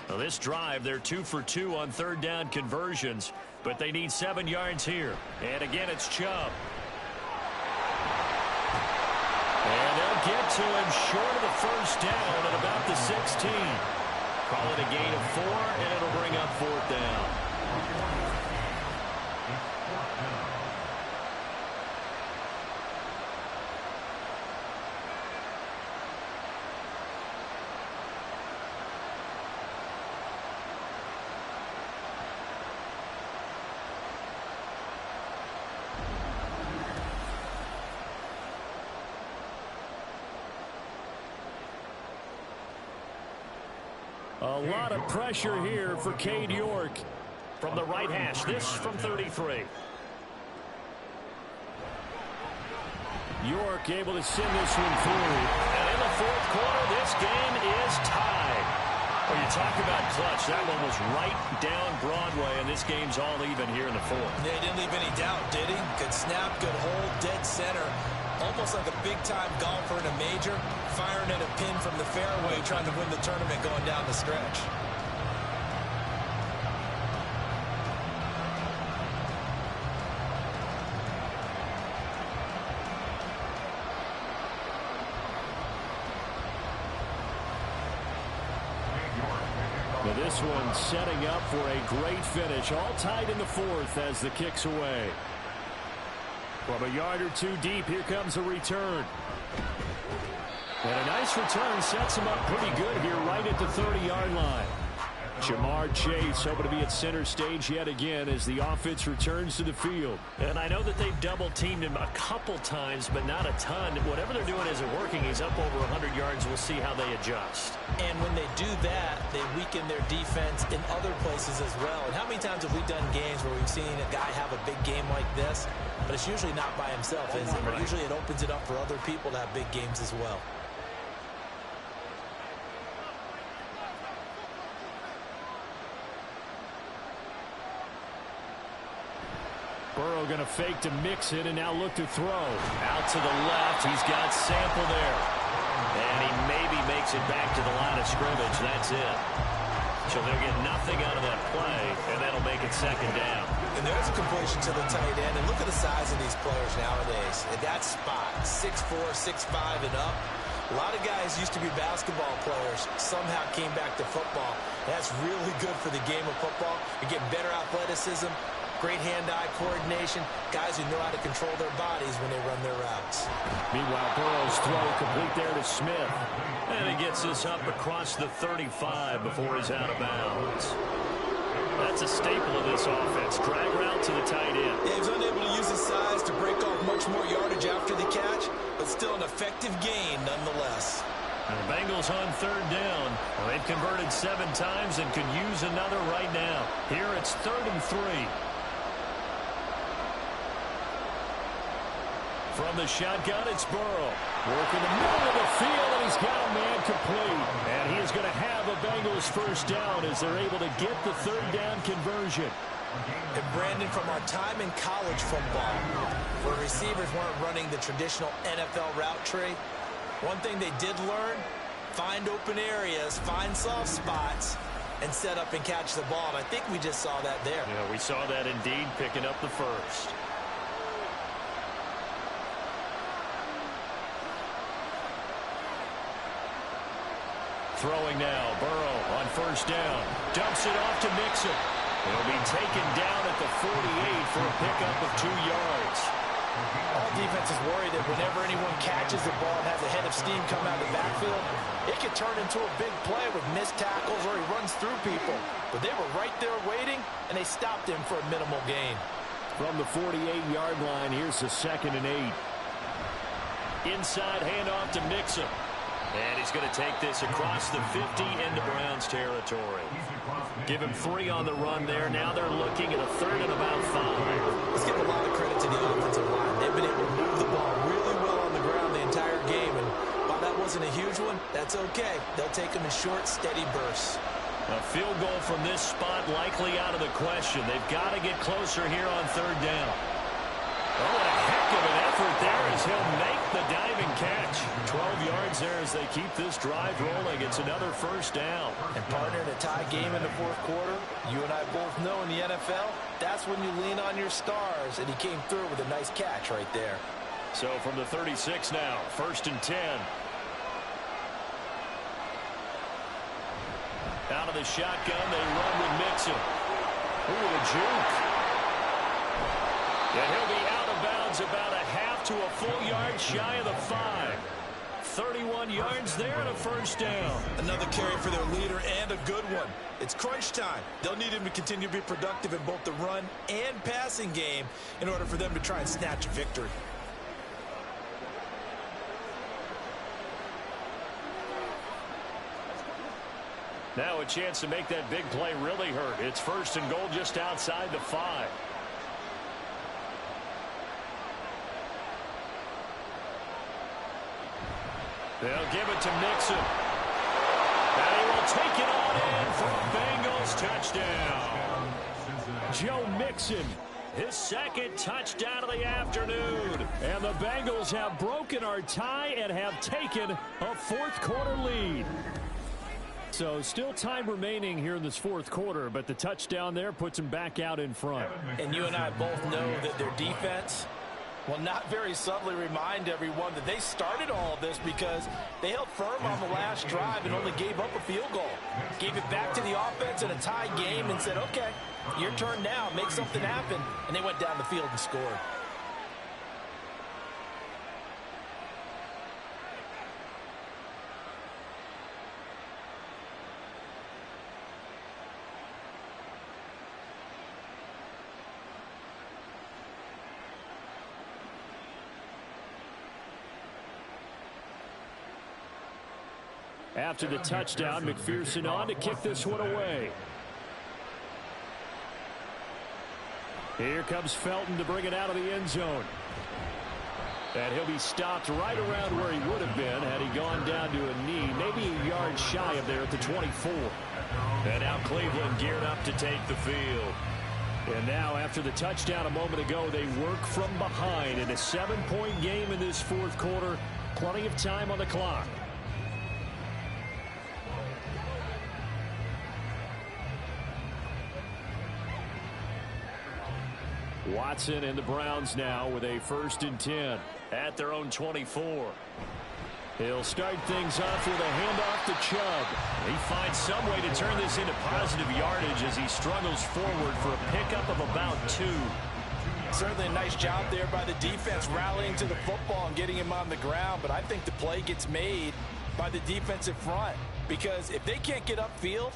Well, this drive, they're 2 for 2 on 3rd down conversions, but they need 7 yards here. And again, it's Chubb. And they'll get to him short of the 1st down at about the 16. Call it a gain of 4, and it'll bring up 4th down. A lot of pressure here for Cade York. From the right hash, this from 33. York able to send this one through. And in the 4th quarter, this game is tied. Well, you talk about clutch. That one was right down Broadway, and this game's all even here in the 4th. Yeah, he didn't leave any doubt, did he? Good snap, good hold, dead center. Almost like a big-time golfer in a major, firing at a pin from the fairway, trying to win the tournament going down the stretch. Now this one setting up for a great finish. All tied in the 4th as the kick's away. From a yard or 2 deep, here comes a return. And a nice return sets him up pretty good here right at the 30-yard line. Jamar Chase hoping to be at center stage yet again as the offense returns to the field. And I know that they've double-teamed him a couple times, but not a ton. Whatever they're doing isn't working. He's up over 100 yards. We'll see how they adjust. And when they do that, they weaken their defense in other places as well. And how many times have we done games where we've seen a guy have a big game like this, but it's usually not by himself, is it? Right. Usually it opens it up for other people to have big games as well. Burrow going to fake to mix it and now look to throw. Out to the left. He's got Sample there. And he maybe makes it back to the line of scrimmage. That's it. So they'll get nothing out of that play, and that'll make it 2nd down. And there's a completion to the tight end. And look at the size of these players nowadays. At that spot, 6'4", 6'5", and up. A lot of guys used to be basketball players, somehow came back to football. That's really good for the game of football. You're getting better athleticism, Great hand-eye coordination, guys who know how to control their bodies when they run their routes. Meanwhile, Burrow's throw complete there to Smith. And he gets this up across the 35 before he's out of bounds. That's a staple of this offense. Drag route to the tight end. Yeah, he was unable to use his size to break off much more yardage after the catch, but still an effective gain nonetheless. And the Bengals on third down. Well, they've converted 7 times and could use another right now. Here it's 3rd and 3. From the shotgun, it's Burrow. Working the middle of the field, and he's got a man complete. And he is going to have a Bengals first down as they're able to get the 3rd down conversion. And Brandon, from our time in college football, where receivers weren't running the traditional NFL route tree, one thing they did learn, find open areas, find soft spots, and set up and catch the ball. And I think we just saw that there. Yeah, we saw that indeed, picking up the first. Throwing now, Burrow on first down. Dumps it off to Mixon. He'll be taken down at the 48 for a pickup of 2 yards. All defenses worry that whenever anyone catches the ball and has a head of steam come out of the backfield, it could turn into a big play with missed tackles or he runs through people. But they were right there waiting, and they stopped him for a minimal gain. From the 48-yard line, here's the 2nd and 8. Inside handoff to Mixon. And he's going to take this across the 50 into Browns territory. Give him 3 on the run there. Now they're looking at a 3rd and about 5. Let's give a lot of credit to the offensive line. They've been able to move the ball really well on the ground the entire game. And while that wasn't a huge one, that's okay. They'll take them in short, steady bursts. A field goal from this spot likely out of the question. They've got to get closer here on 3rd down. Oh, what a heck of an effort there as he'll make the diving catch. 12 yards there as they keep this drive rolling. It's another first down. And partner, in a tie game in the 4th quarter, you and I both know in the NFL, that's when you lean on your stars, and he came through with a nice catch right there. So from the 36 now, 1st and 10. Out of the shotgun, they run with Mixon. Ooh, a juke. And he'll be out of bounds about a half to a full yard shy of the 5. 31 yards there and a first down. Another carry for their leader and a good one. It's crunch time. They'll need him to continue to be productive in both the run and passing game in order for them to try and snatch a victory. Now a chance to make that big play really hurt. It's 1st and goal just outside the 5. They'll give it to Mixon. And he will take it on in for a Bengals touchdown. Joe Mixon, his 2nd touchdown of the afternoon. And the Bengals have broken our tie and have taken a 4th quarter lead. So still time remaining here in this 4th quarter, but the touchdown there puts them back out in front. And you and I both know that their defense will not very subtly remind everyone that they started all of this because they held firm on the last drive and only gave up a field goal. Gave it back to the offense in a tie game and said, okay, your turn now, make something happen. And they went down the field and scored. After the touchdown, McPherson on to kick this one away. Here comes Felton to bring it out of the end zone. And he'll be stopped right around where he would have been had he gone down to a knee, maybe a yard shy of there at the 24. And now Cleveland geared up to take the field. And now, after the touchdown a moment ago, they work from behind in a 7-point game in this 4th quarter. Plenty of time on the clock. Watson and the Browns now with a 1st and 10 at their own 24. He'll start things off with a handoff to Chubb. He finds some way to turn this into positive yardage as he struggles forward for a pickup of about 2. Certainly a nice job there by the defense rallying to the football and getting him on the ground, but I think the play gets made by the defensive front because if they can't get upfield,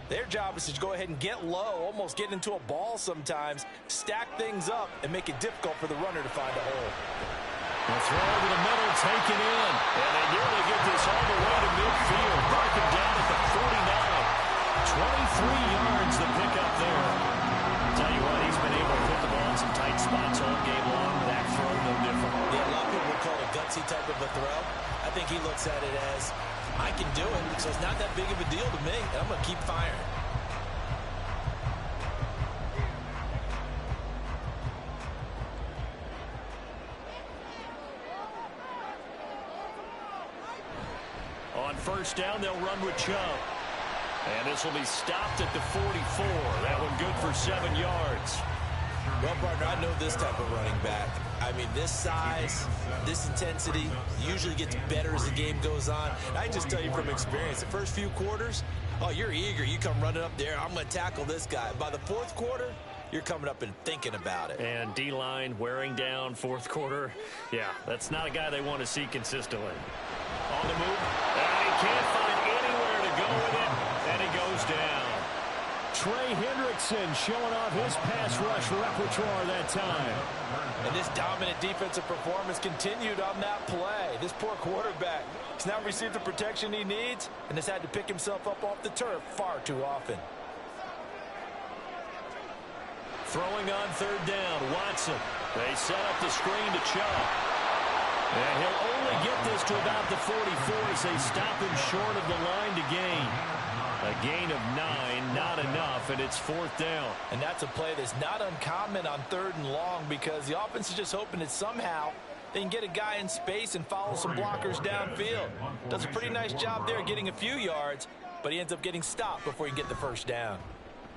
their job is to go ahead and get low, almost get into a ball sometimes, stack things up, and make it difficult for the runner to find a hole. The throw to the middle, taken in. And they nearly get this all the way to midfield. Barking down at the 49. 23 yards to pick up there. Tell you what, he's been able to put the ball in some tight spots all game long. That throw, no different. Yeah, a lot of people would call it a gutsy type of a throw. I think he looks at it as, I can do it, so it's not that big of a deal to me, and I'm going to keep firing. On first down, they'll run with Chubb. And this will be stopped at the 44. That one good for 7 yards. Well, partner, I know this type of running back. I mean, this size, this intensity usually gets better as the game goes on. And I can just tell you from experience, the first few quarters, oh, you're eager. You come running up there, I'm going to tackle this guy. By the fourth quarter, you're coming up and thinking about it. And D-line wearing down fourth quarter. Yeah, that's not a guy they want to see consistently. On the move. And he can't find anywhere to go with it. And he goes down. Trey Hendrickson showing off his pass rush repertoire that time. And this dominant defensive performance continued on that play. This poor quarterback has now received the protection he needs and has had to pick himself up off the turf far too often. Throwing on third down, Watson. They set up the screen to Chubb. And he'll only get this to about the 44 as they stop him short of the line to gain. A gain of 9, not enough, and it's fourth down. And that's a play that's not uncommon on third and long because the offense is just hoping that somehow they can get a guy in space and follow some blockers downfield. Does a pretty nice job there getting a few yards, but he ends up getting stopped before he can get the first down.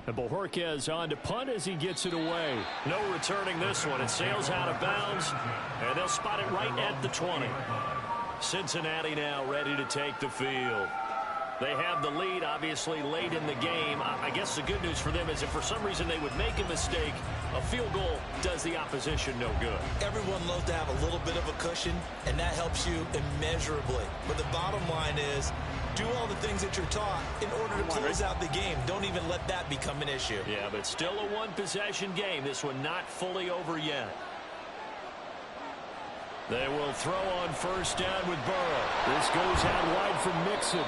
And Bojorquez on to punt as he gets it away. No returning this one. It sails out of bounds, and they'll spot it right at the 20. Cincinnati now ready to take the field. They have the lead, obviously, late in the game. I guess the good news for them is if for some reason they would make a mistake, a field goal does the opposition no good. Everyone loves to have a little bit of a cushion, and that helps you immeasurably. But the bottom line is, do all the things that you're taught in order to close out the game. Don't even let that become an issue. Yeah, but still a one-possession game. This one not fully over yet. They will throw on first down with Burrow. This goes out wide from Mixon.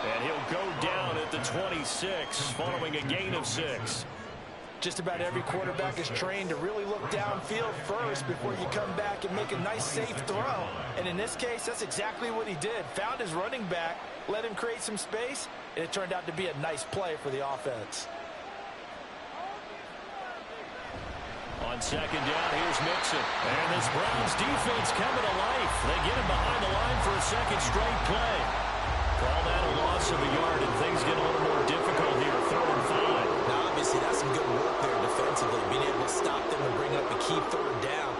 And he'll go down at the 26 following a gain of 6. Just about every quarterback is trained to really look downfield first before you come back and make a nice, safe throw. And in this case, that's exactly what he did. Found his running back, let him create some space, and it turned out to be a nice play for the offense. On second down, here's Mixon. And this Browns defense coming to life. They get him behind the line for a second straight play. Call that a loss of a yard, and things get a little more difficult here. 3rd and 5. Now, obviously, that's some good work there defensively, being able to stop them and bring up a key 3rd down.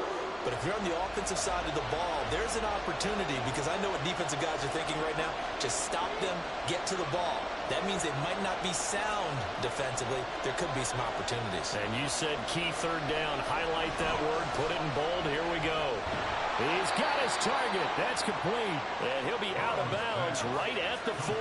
But if you're on the offensive side of the ball, there's an opportunity because I know what defensive guys are thinking right now. Just stop them, get to the ball. That means they might not be sound defensively. There could be some opportunities. And you said key 3rd down. Highlight that word. Put it in bold. Here we go. He's got his target. That's complete. And he'll be out of bounds right at the 40.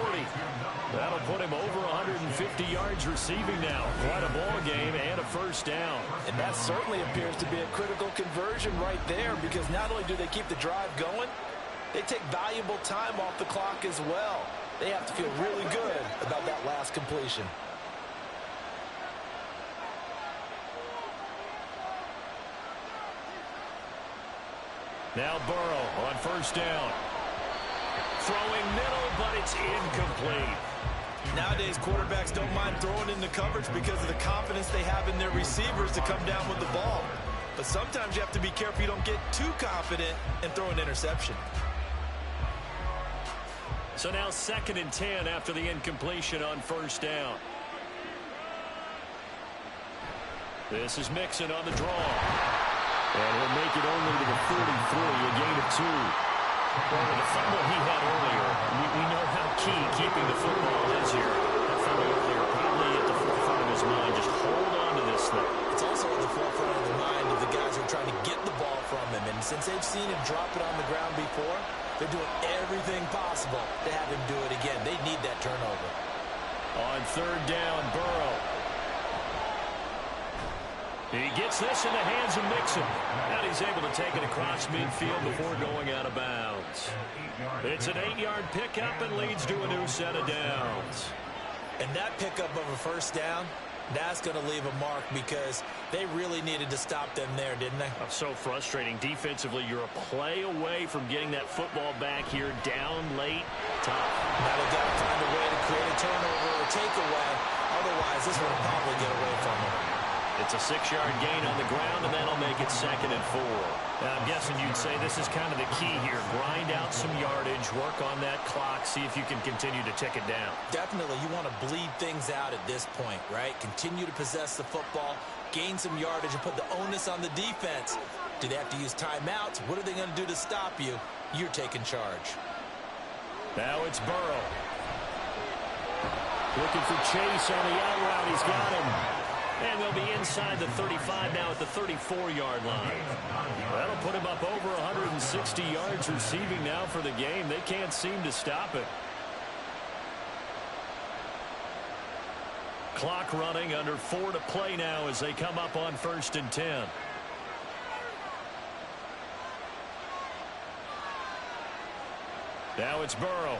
That'll put him over 150 yards receiving now. Quite a ball game and a first down. And that certainly appears to be a critical conversion right there because not only do they keep the drive going, they take valuable time off the clock as well. They have to feel really good about that last completion. Now Burrow on first down. Throwing middle, but it's incomplete. Nowadays, quarterbacks don't mind throwing into coverage because of the confidence they have in their receivers to come down with the ball. But sometimes you have to be careful you don't get too confident and throw an interception. So now 2nd and 10 after the incompletion on first down. This is Mixon on the draw. And he'll make it only to the 43, a gain of 2. Well, with the fumble he had earlier, we know how key keeping the football is here. That fumble earlier probably at the forefront of his mind. Just hold on to this thing. It's also at the forefront of the mind of the guys who are trying to get the ball from him. And since they've seen him drop it on the ground before, they're doing everything possible to have him do it again. They need that turnover. On third down, Burrow. He gets this in the hands of Mixon. And he's able to take it across midfield before going out of bounds. It's an 8-yard pickup and leads to a new set of downs. And that pickup of a first down, that's going to leave a mark because they really needed to stop them there, didn't they? Oh, so frustrating. Defensively, you're a play away from getting that football back here down late. Tough. Now they've got to find a way to create a turnover or takeaway. Otherwise, this one will probably get away from them. It's a 6-yard gain on the ground, and that'll make it 2nd and 4. Now, I'm guessing you'd say this is kind of the key here. Grind out some yardage, work on that clock, see if you can continue to tick it down. Definitely, you want to bleed things out at this point, right? Continue to possess the football, gain some yardage, and put the onus on the defense. Do they have to use timeouts? What are they going to do to stop you? You're taking charge. Now it's Burrow. Looking for Chase on the out route. He's got him. And they'll be inside the 35 now at the 34-yard line. That'll put him up over 160 yards receiving now for the game. They can't seem to stop it. Clock running, under 4 to play now as they come up on 1st and 10. Now it's Burrow.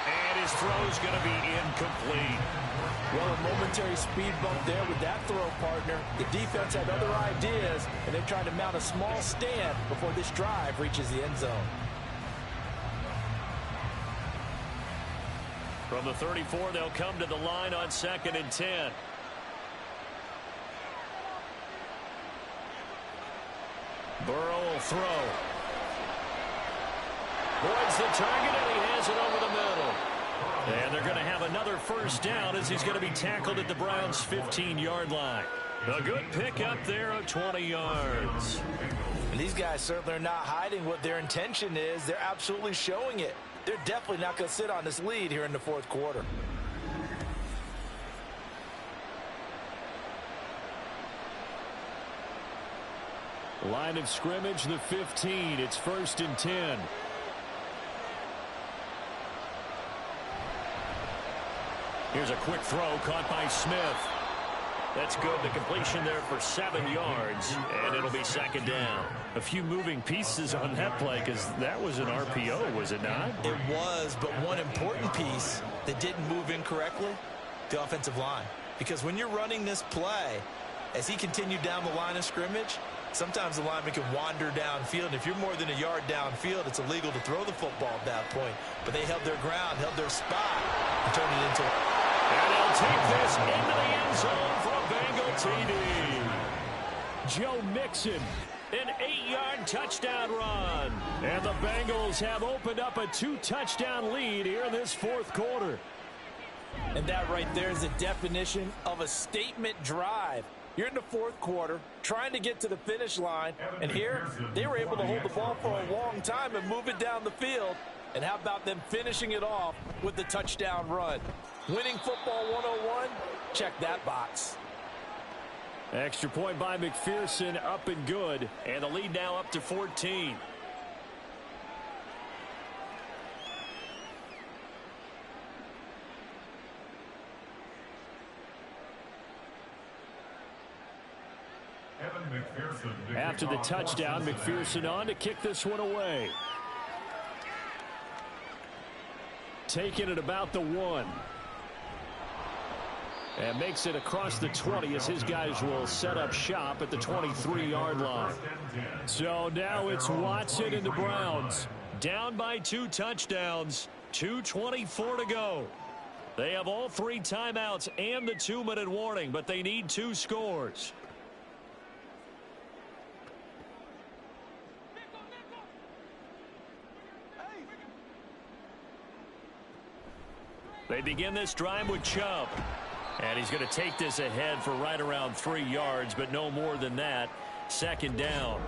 And his throw's going to be incomplete. Well, a momentary speed bump there with that throw, partner. The defense had other ideas, and they're trying to mount a small stand before this drive reaches the end zone. From the 34, they'll come to the line on 2nd and 10. Burrow will throw. Boyd's the target, and he has it over the middle. And they're going to have another first down as he's going to be tackled at the Browns' 15-yard line. A good pickup there of 20 yards. And these guys certainly are not hiding what their intention is. They're absolutely showing it. They're definitely not going to sit on this lead here in the 4th quarter. Line of scrimmage, the 15. It's 1st and 10. Here's a quick throw caught by Smith. That's good. The completion there for 7 yards, and it'll be 2nd down. A few moving pieces on that play because that was an RPO, was it not? It was, but one important piece that didn't move incorrectly, the offensive line. Because when you're running this play, as he continued down the line of scrimmage, sometimes the lineman can wander downfield. And if you're more than a yard downfield, it's illegal to throw the football at that point. But they held their ground, held their spot, and turned it into... And they'll take this into the end zone for a Bengal TD. Joe Mixon, an 8-yard touchdown run. And the Bengals have opened up a 2-touchdown lead here in this 4th quarter. And that right there is the definition of a statement drive. You're in the 4th quarter, trying to get to the finish line, and here they were able to hold the ball for a long time and move it down the field. And how about them finishing it off with the touchdown run? Winning football 101, check that box. Extra point by McPherson, up and good. And the lead now up to 14. After the touchdown, McPherson on to kick this one away. Taking it about the 1. And makes it across the 20 as his guys will set up shop at the 23-yard line. So now it's Watson and the Browns. Down by 2 touchdowns. 2:24 to go. They have all 3 timeouts and the 2-minute warning, but they need 2 scores. They begin this drive with Chubb. And he's going to take this ahead for right around 3 yards, but no more than that. 2nd down.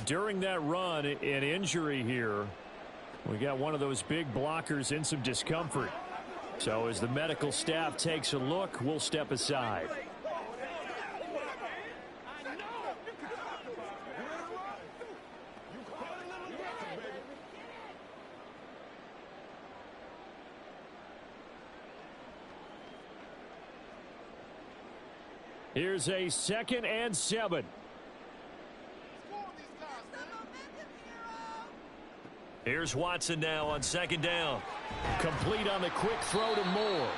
During that run, an injury here, we got one of those big blockers in some discomfort. So as the medical staff takes a look, we'll step aside. Here's a 2nd and 7. Here's Watson now on 2nd down. Complete on the quick throw to Moore.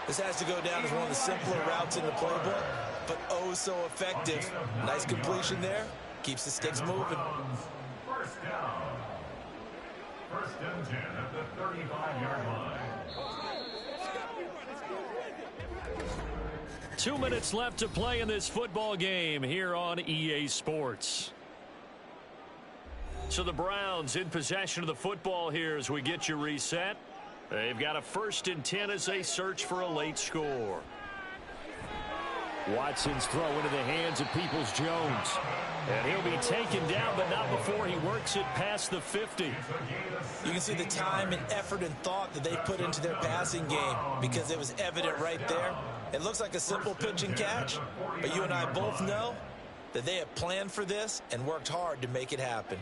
This has to go down as one of the simpler routes in the playbook, but oh so effective. Nice completion there. Keeps the sticks moving. First down. 1st and 10 at the 35-yard line. 2 minutes left to play in this football game here on EA Sports. So the Browns in possession of the football here as we get you reset. They've got a 1st and 10 as they search for a late score. Watson's throw into the hands of Peoples-Jones. And he'll be taken down, but not before he works it past the 50. You can see the time and effort and thought that they put into their passing game because it was evident right there. It looks like a simple pitch and catch, but you and I both know that they have planned for this and worked hard to make it happen.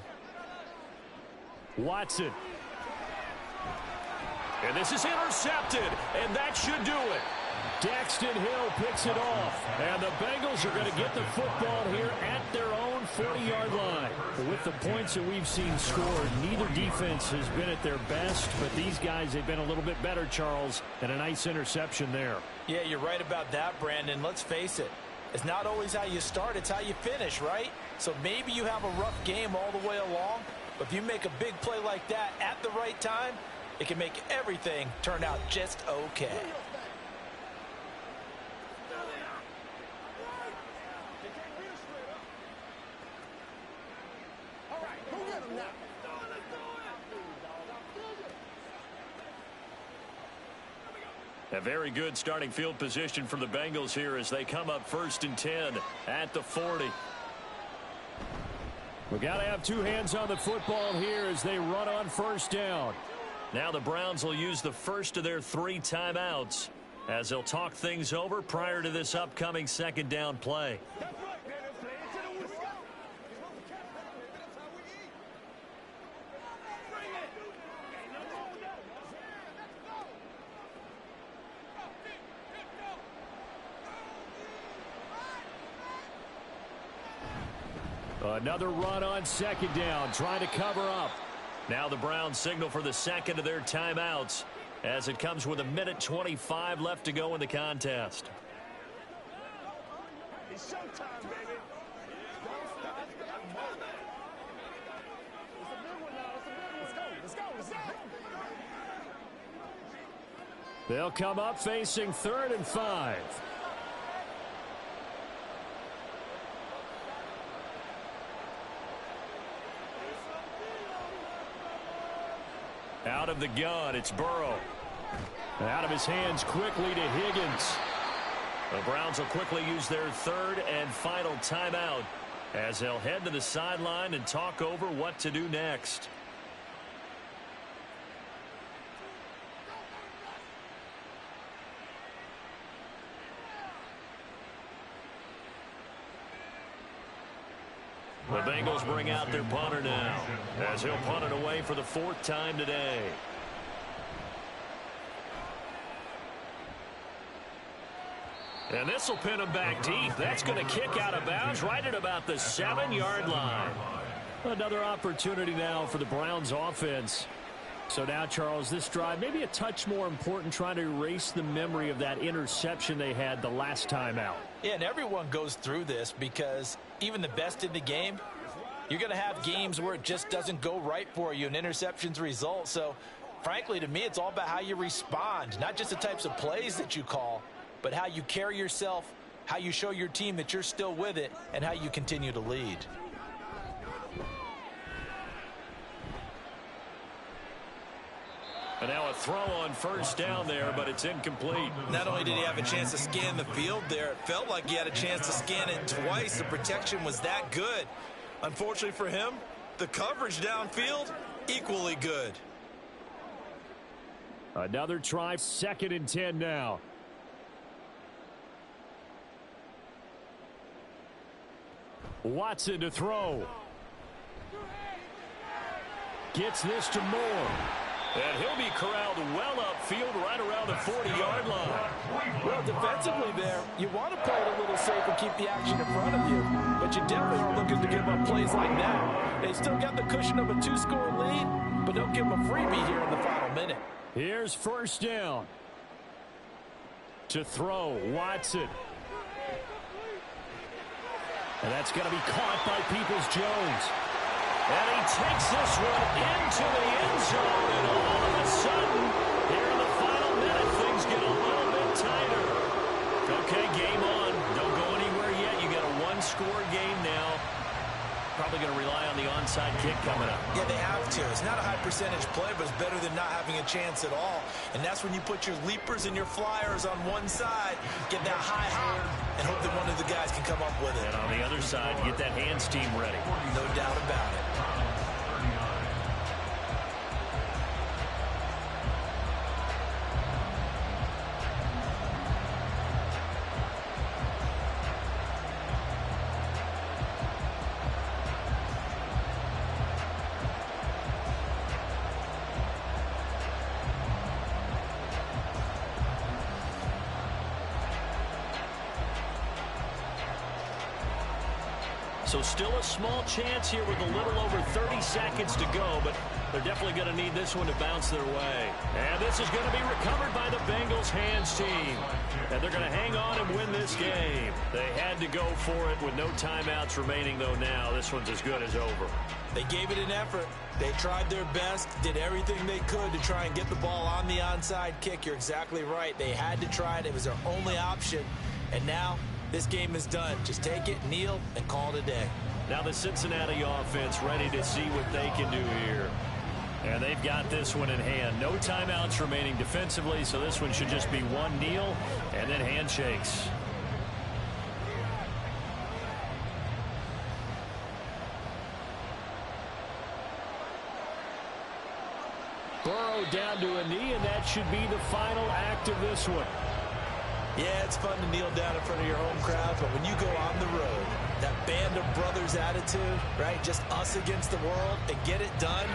Watson. And this is intercepted, and that should do it. Daxton Hill picks it off, and the Bengals are going to get the football here at their own 40-yard line. With the points that we've seen scored, neither defense has been at their best, but these guys, they've been a little bit better, Charles, and a nice interception there. Yeah, you're right about that, Brandon. Let's face it. It's not always how you start, it's how you finish, right? So maybe you have a rough game all the way along, but if you make a big play like that at the right time, it can make everything turn out just okay. A very good starting field position for the Bengals here as they come up 1st and 10 at the 40. We got to have 2 hands on the football here as they run on 1st down. Now the Browns will use the first of their 3 timeouts as they'll talk things over prior to this upcoming 2nd down play. Another run on 2nd down, trying to cover up. Now the Browns signal for the 2nd of their timeouts as it comes with 1:25 left to go in the contest. It's showtime, baby. They'll come up facing 3rd and 5. Out of the gun, it's Burrow. Out of his hands quickly to Higgins. The Browns will quickly use their 3rd and final timeout as they'll head to the sideline and talk over what to do next. The Bengals bring out their punter now as he'll punt it away for the 4th time today. And this will pin him back deep. That's going to kick out of bounds right at about the 7-yard line. Another opportunity now for the Browns offense. So now, Charles, this drive maybe a touch more important, trying to erase the memory of that interception they had the last time out. Yeah, and everyone goes through this because even the best in the game, you're going to have games where it just doesn't go right for you and interceptions result. So, frankly, to me, it's all about how you respond, not just the types of plays that you call, but how you carry yourself, how you show your team that you're still with it, and how you continue to lead. And now a throw on 1st down there, but it's incomplete. Not only did he have a chance to scan the field there, it felt like he had a chance to scan it twice. The protection was that good. Unfortunately for him, the coverage downfield, equally good. Another try, 2nd and 10 now. Watson to throw. Gets this to Moore. And he'll be corralled well upfield right around the 40-yard line. Well, defensively there, you want to play it a little safe and keep the action in front of you, but you definitely aren't looking to give up plays like that. They still got the cushion of a 2-score lead, but don't give them a freebie here in the final minute. Here's 1st down. To throw, Watson. And that's going to be caught by Peoples-Jones. And he takes this one into the end zone, and all of a sudden, here in the final minute, things get a little bit tighter. Okay, game on. Don't go anywhere yet. You got a 1-score game now. Probably going to rely on the onside kick coming up. Yeah, they have to. It's not a high percentage play, but it's better than not having a chance at all. And that's when you put your leapers and your flyers on one side, get that high hop, and hope that one of the guys can come up with it. And on the other side, get that hands team ready. No doubt about it. So still a small chance here with a little over 30 seconds to go, but they're definitely going to need this one to bounce their way. And this is going to be recovered by the Bengals hands team. And they're going to hang on and win this game. They had to go for it with no timeouts remaining, though now this one's as good as over. They gave it an effort. They tried their best, did everything they could to try and get the ball on the onside kick. You're exactly right. They had to try it. It was their only option. And now this game is done. Just take it, kneel, and call it a day. Now the Cincinnati offense ready to see what they can do here. And they've got this one in hand. No timeouts remaining defensively, so this one should just be one kneel and then handshakes. Burrow down to a knee, and that should be the final act of this one. Yeah, it's fun to kneel down in front of your home crowd, but when you go on the road, that band of brothers attitude, right? Just us against the world and get it done.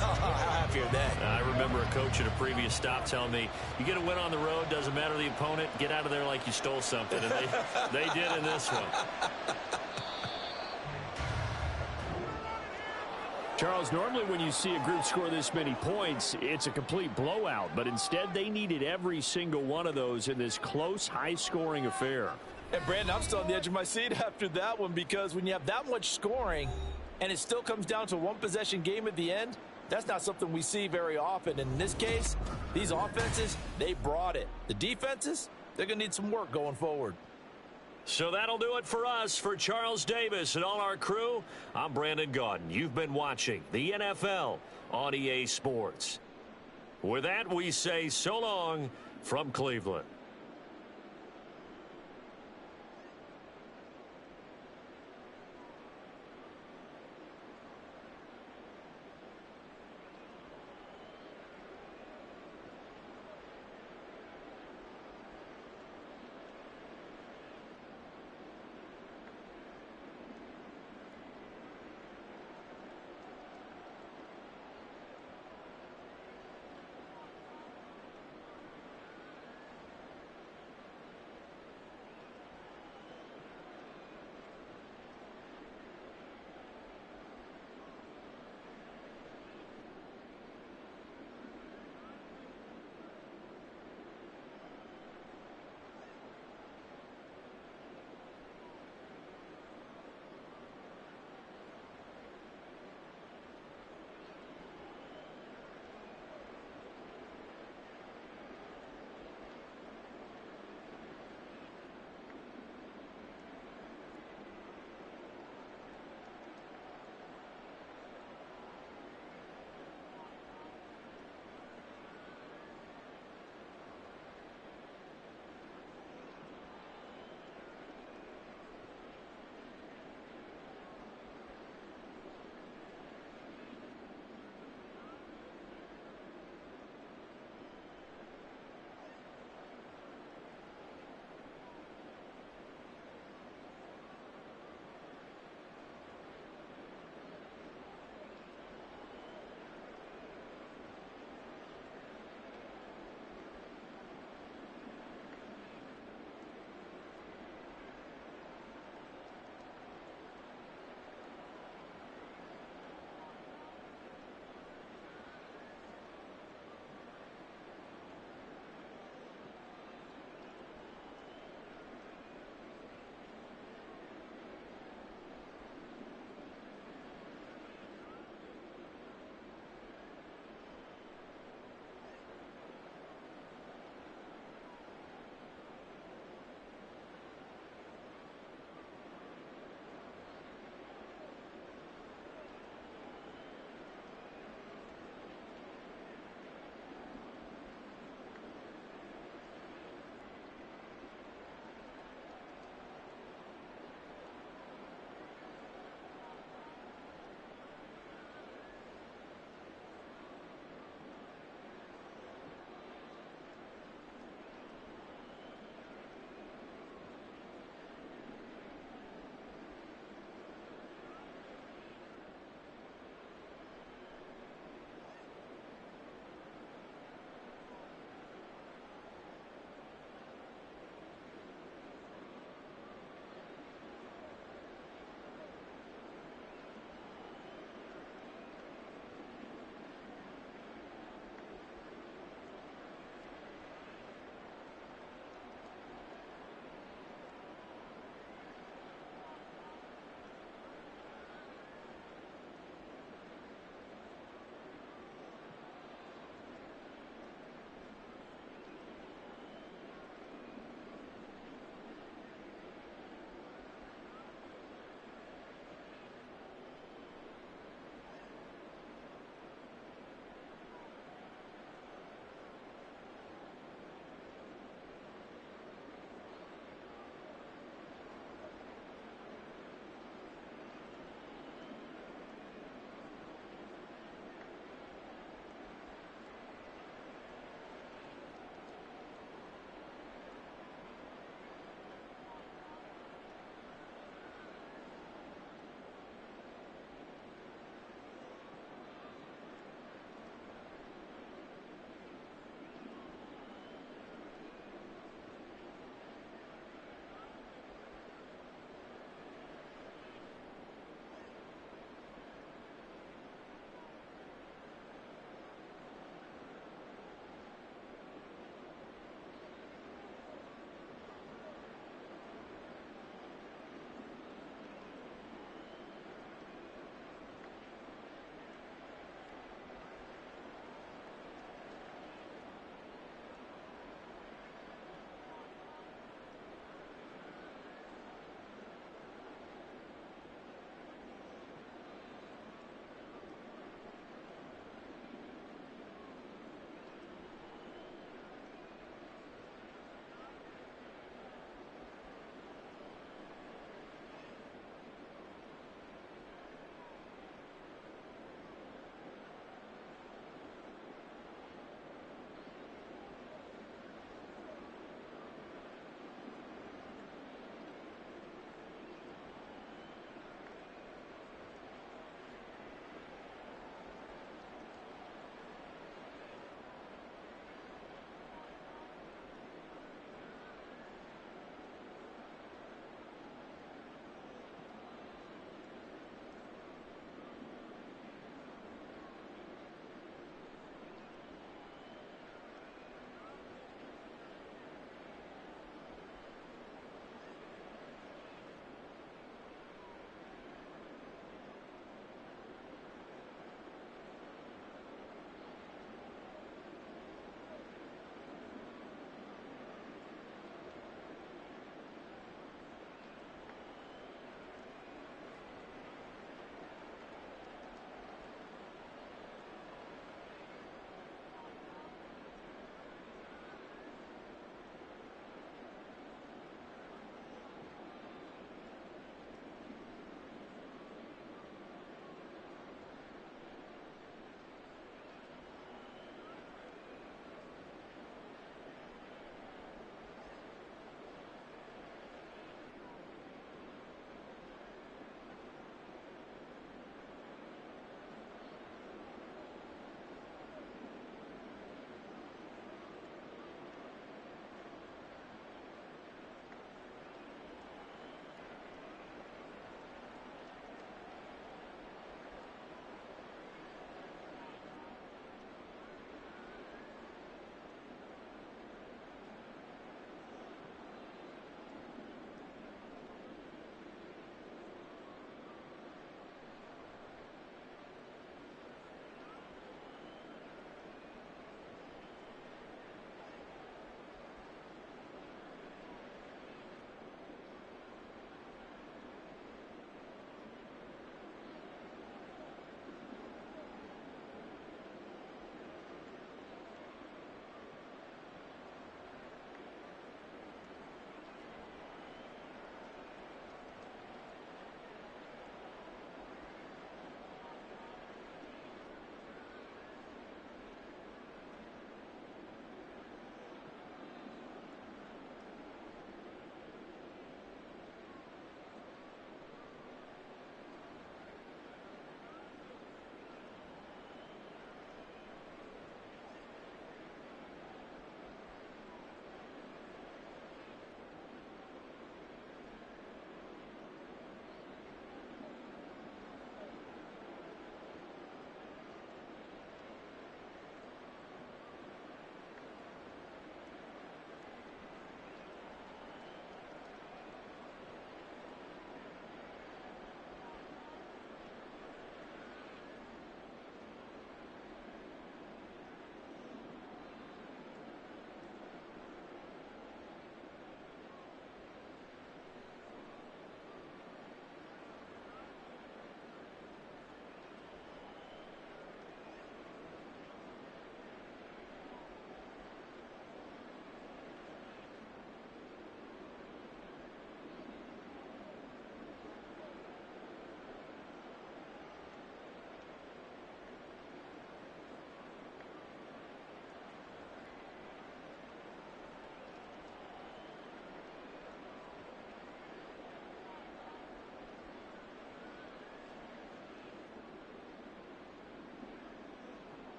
How happy are they? I remember a coach at a previous stop telling me, you get a win on the road, doesn't matter the opponent, get out of there like you stole something. And they did in this one. Charles, normally when you see a group score this many points, it's a complete blowout. But instead, they needed every single one of those in this close, high-scoring affair. And, Brandon, I'm still on the edge of my seat after that one, because when you have that much scoring and it still comes down to a one-possession game at the end, that's not something we see very often. In this case, these offenses, they brought it. The defenses, they're going to need some work going forward. So that'll do it for us. For Charles Davis and all our crew, I'm Brandon Gaudin. You've been watching the NFL on EA Sports. With that, we say so long from Cleveland.